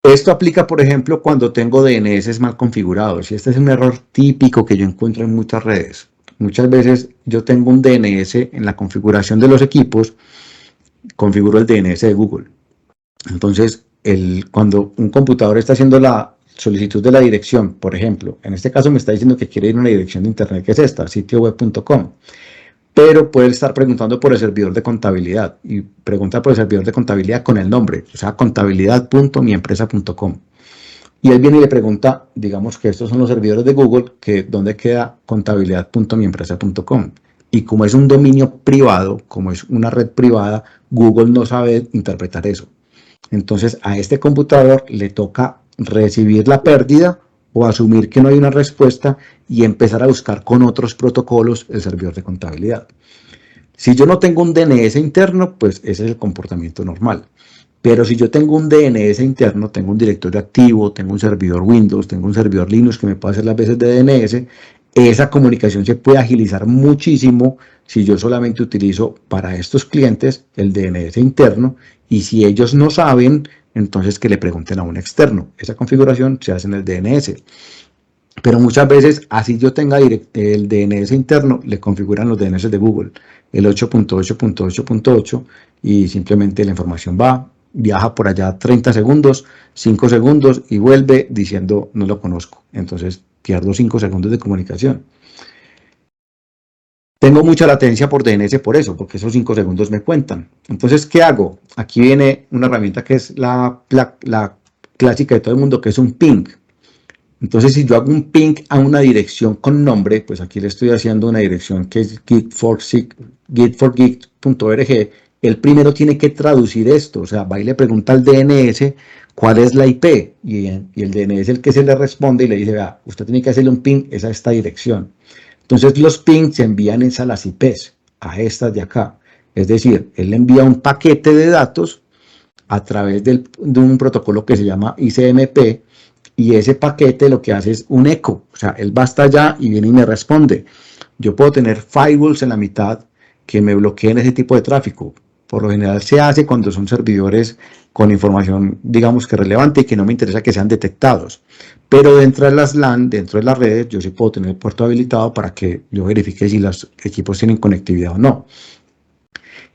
Esto aplica, por ejemplo, cuando tengo DNS mal configurados. Y este es un error típico que yo encuentro en muchas redes. Muchas veces yo tengo un DNS en la configuración de los equipos, configuro el DNS de Google. Entonces, cuando un computador está haciendo la solicitud de la dirección, por ejemplo, en este caso me está diciendo que quiere ir a una dirección de internet que es esta, sitioweb.com, pero puede estar preguntando por el servidor de contabilidad y pregunta por el servidor de contabilidad con el nombre, o sea, contabilidad.miempresa.com. Y él viene y le pregunta, digamos que estos son los servidores de Google, que dónde queda contabilidad.miempresa.com. Y como es un dominio privado, como es una red privada, Google no sabe interpretar eso. Entonces a este computador le toca recibir la pérdida o asumir que no hay una respuesta y empezar a buscar con otros protocolos el servidor de contabilidad. Si yo no tengo un DNS interno, pues ese es el comportamiento normal. Pero si yo tengo un DNS interno, tengo un directorio activo, tengo un servidor Windows, tengo un servidor Linux que me puede hacer las veces de DNS, esa comunicación se puede agilizar muchísimo si yo solamente utilizo para estos clientes el DNS interno y si ellos no saben, entonces que le pregunten a un externo. Esa configuración se hace en el DNS. Pero muchas veces, así yo tenga el DNS interno, le configuran los DNS de Google, el 8.8.8.8, y simplemente la información va, viaja por allá 30 segundos, 5 segundos y vuelve diciendo no lo conozco. Entonces pierdo 5 segundos de comunicación. Tengo mucha latencia por DNS por eso, porque esos 5 segundos me cuentan. Entonces, ¿qué hago? Aquí viene una herramienta que es la clásica de todo el mundo, que es un ping. Entonces, si yo hago un ping a una dirección con nombre, pues aquí le estoy haciendo una dirección que es git4gig.org, él primero tiene que traducir esto, o sea, va y le pregunta al DNS cuál es la IP, y el DNS es el que se le responde y le dice, vea, usted tiene que hacerle un ping a esta dirección. Entonces, los pings se envían a las IPs, a estas de acá. Es decir, él envía un paquete de datos a través de un protocolo que se llama ICMP, y ese paquete lo que hace es un eco, o sea, él va hasta allá y viene y me responde. Yo puedo tener firewalls en la mitad que me bloqueen ese tipo de tráfico. Por lo general se hace cuando son servidores con información, digamos que relevante y que no me interesa que sean detectados. Pero dentro de las LAN, dentro de las redes, yo sí puedo tener el puerto habilitado para que yo verifique si los equipos tienen conectividad o no.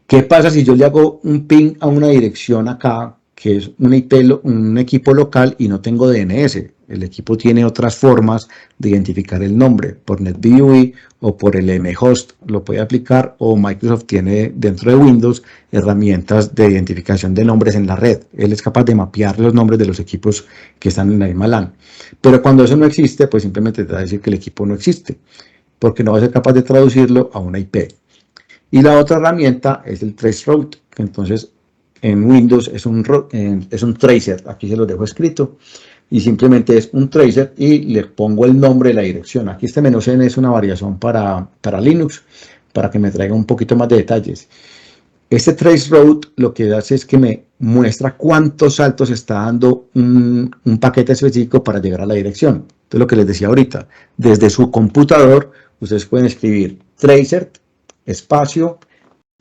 ¿Qué pasa si yo le hago un ping a una dirección acá, que es una IP, un equipo local y no tengo DNS? El equipo tiene otras formas de identificar el nombre, por NetBEUI o por el mhost lo puede aplicar, o Microsoft tiene dentro de Windows herramientas de identificación de nombres en la red. Él es capaz de mapear los nombres de los equipos que están en la misma LAN. Pero cuando eso no existe, pues simplemente te va a decir que el equipo no existe, porque no va a ser capaz de traducirlo a una IP. Y la otra herramienta es el traceroute, que entonces en Windows es un tracer, aquí se lo dejo escrito, y simplemente es un tracer y le pongo el nombre de la dirección. Aquí este -n es una variación para Linux, para que me traiga un poquito más de detalles. Este traceroute lo que hace es que me muestra cuántos saltos está dando un paquete específico para llegar a la dirección. Entonces lo que les decía ahorita, desde su computador ustedes pueden escribir tracer espacio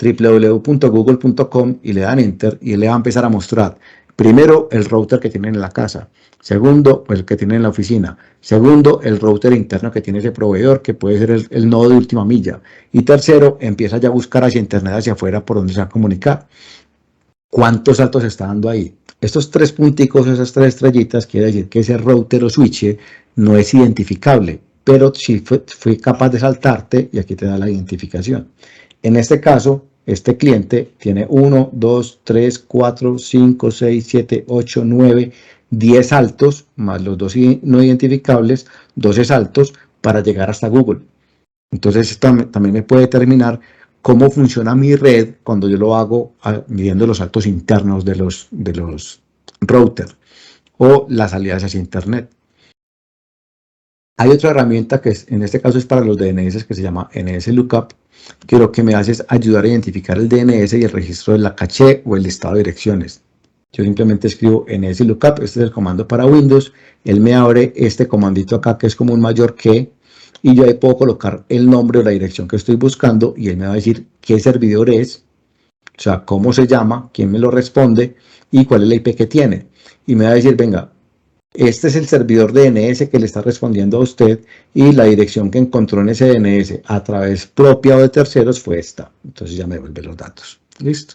www.google.com y le dan enter y él le va a empezar a mostrar Primero, el router que tienen en la casa. Segundo, el que tienen en la oficina. Segundo, el router interno que tiene ese proveedor, que puede ser el nodo de última milla. Y tercero, empieza ya a buscar hacia internet, hacia afuera, por donde se va a comunicar. ¿Cuántos saltos está dando ahí? Estos tres punticos, esas tres estrellitas, quiere decir que ese router o switch no es identificable, pero sí fui capaz de saltarte y aquí te da la identificación. En este caso, este cliente tiene 1, 2, 3, 4, 5, 6, 7, 8, 9, 10 saltos, más los dos no identificables, 12 saltos para llegar hasta Google. Entonces esto también me puede determinar cómo funciona mi red cuando yo lo hago midiendo los saltos internos de los routers o las salidas hacia internet. Hay otra herramienta que en este caso es para los DNS, que se llama NSLookup, que lo que me hace es ayudar a identificar el DNS y el registro de la caché o el listado de direcciones. Yo simplemente escribo NSLookup, este es el comando para Windows, él me abre este comandito acá que es como un mayor que, y yo ahí puedo colocar el nombre o la dirección que estoy buscando y él me va a decir qué servidor es, o sea, cómo se llama, quién me lo responde y cuál es la IP que tiene. Y me va a decir, venga, este es el servidor DNS que le está respondiendo a usted y la dirección que encontró en ese DNS a través propia o de terceros fue esta. Entonces ya me devuelve los datos. Listo.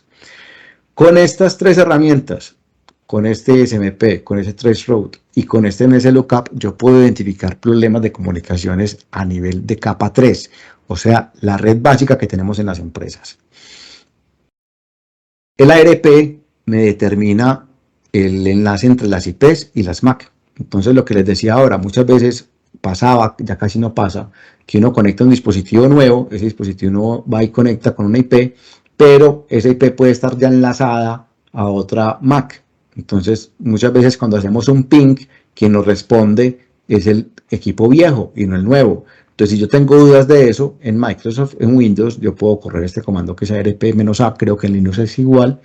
Con estas tres herramientas, con este SMP, con ese traceroute y con este NSLookup, yo puedo identificar problemas de comunicaciones a nivel de capa 3, o sea, la red básica que tenemos en las empresas. El ARP me determina el enlace entre las IPs y las MAC. Entonces, lo que les decía ahora, muchas veces pasaba, ya casi no pasa, que uno conecta un dispositivo nuevo, ese dispositivo nuevo va y conecta con una IP, pero esa IP puede estar ya enlazada a otra MAC. Entonces, muchas veces cuando hacemos un ping, quien nos responde es el equipo viejo y no el nuevo. Entonces, si yo tengo dudas de eso, en Microsoft, en Windows, yo puedo correr este comando que es ARP-A, creo que en Linux es igual,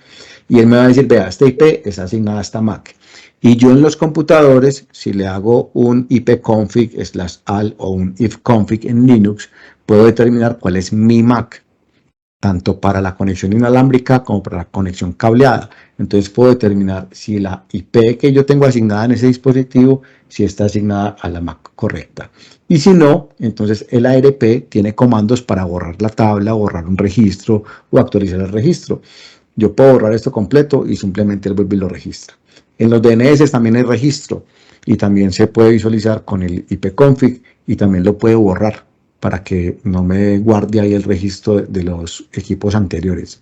y él me va a decir, vea, esta IP está asignada a esta MAC. Y yo en los computadores, si le hago un ipconfig/al o un ifconfig en Linux, puedo determinar cuál es mi MAC, tanto para la conexión inalámbrica como para la conexión cableada. Entonces puedo determinar si la IP que yo tengo asignada en ese dispositivo, si está asignada a la MAC correcta. Y si no, entonces el ARP tiene comandos para borrar la tabla, borrar un registro o actualizar el registro. Yo puedo borrar esto completo y simplemente él vuelve y lo registra. En los DNS también hay registro y también se puede visualizar con el ipconfig y también lo puede borrar para que no me guarde ahí el registro de los equipos anteriores.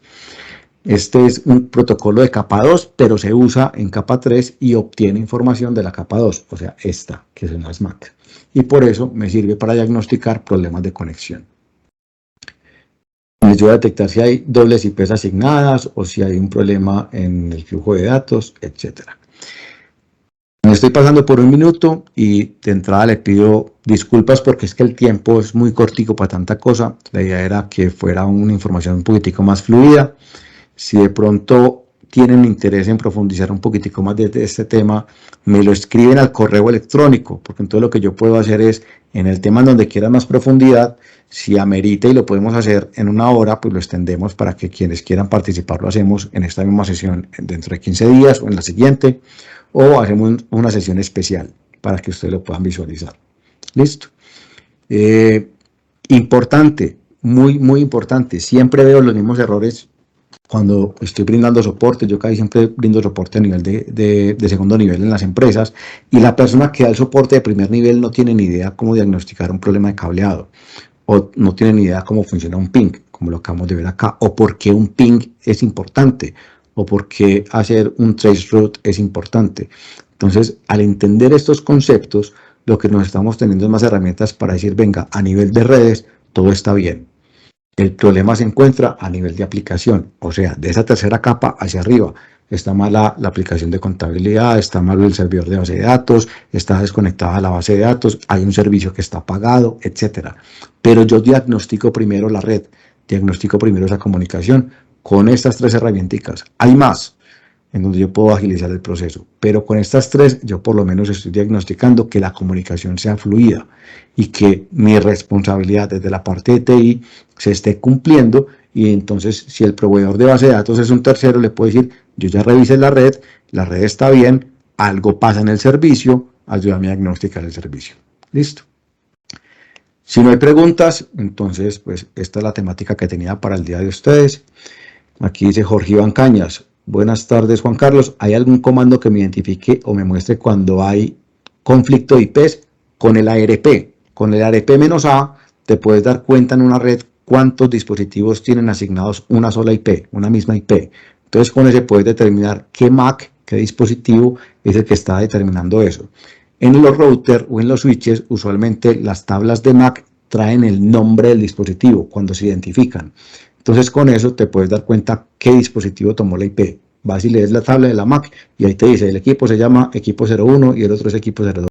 Este es un protocolo de capa 2, pero se usa en capa 3 y obtiene información de la capa 2, o sea, esta, que es una SMAC. Y por eso me sirve para diagnosticar problemas de conexión. Me ayuda a detectar si hay dobles IPs asignadas o si hay un problema en el flujo de datos, etc. Me estoy pasando por un minuto y de entrada le pido disculpas porque es que el tiempo es muy cortico para tanta cosa. La idea era que fuera una información un poquitico más fluida. Si de pronto tienen interés en profundizar un poquitico más de este tema, me lo escriben al correo electrónico, porque entonces lo que yo puedo hacer es, en el tema en donde quieran más profundidad, si amerita y lo podemos hacer en una hora, pues lo extendemos para que quienes quieran participar lo hacemos en esta misma sesión dentro de 15 días o en la siguiente, o hacemos una sesión especial para que ustedes lo puedan visualizar. Listo. Importante, muy importante, siempre veo los mismos errores cuando estoy brindando soporte. Yo casi siempre brindo soporte a nivel de segundo nivel en las empresas, y la persona que da el soporte de primer nivel no tiene ni idea cómo diagnosticar un problema de cableado, o no tiene ni idea cómo funciona un ping, como lo acabamos de ver acá, o por qué un ping es importante, o por qué hacer un traceroute es importante. Entonces, al entender estos conceptos, lo que nos estamos teniendo es más herramientas para decir, venga, a nivel de redes, todo está bien. El problema se encuentra a nivel de aplicación, o sea, de esa tercera capa hacia arriba. Está mal la aplicación de contabilidad, está mal el servidor de base de datos, está desconectada la base de datos, hay un servicio que está apagado, etc. Pero yo diagnostico primero la red, diagnostico primero esa comunicación con estas tres herramientas. Hay más en donde yo puedo agilizar el proceso, pero con estas tres yo por lo menos estoy diagnosticando que la comunicación sea fluida y que mi responsabilidad desde la parte de TI se esté cumpliendo y entonces si el proveedor de base de datos es un tercero, le puede decir, yo ya revisé la red está bien, algo pasa en el servicio, ayúdame a diagnosticar el servicio. Listo. Si no hay preguntas, entonces pues esta es la temática que tenía para el día de ustedes. Aquí dice Jorge Iván Cañas. Buenas tardes, Juan Carlos. ¿Hay algún comando que me identifique o me muestre cuando hay conflicto de IPs? Con el ARP. Con el ARP-A te puedes dar cuenta en una red cuántos dispositivos tienen asignados una sola IP, una misma IP. Entonces con ese puedes determinar qué MAC, qué dispositivo es el que está determinando eso. En los routers o en los switches, usualmente las tablas de MAC traen el nombre del dispositivo cuando se identifican. Entonces con eso te puedes dar cuenta qué dispositivo tomó la IP. Vas y lees la tabla de la MAC y ahí te dice el equipo se llama equipo 01 y el otro es equipo 02.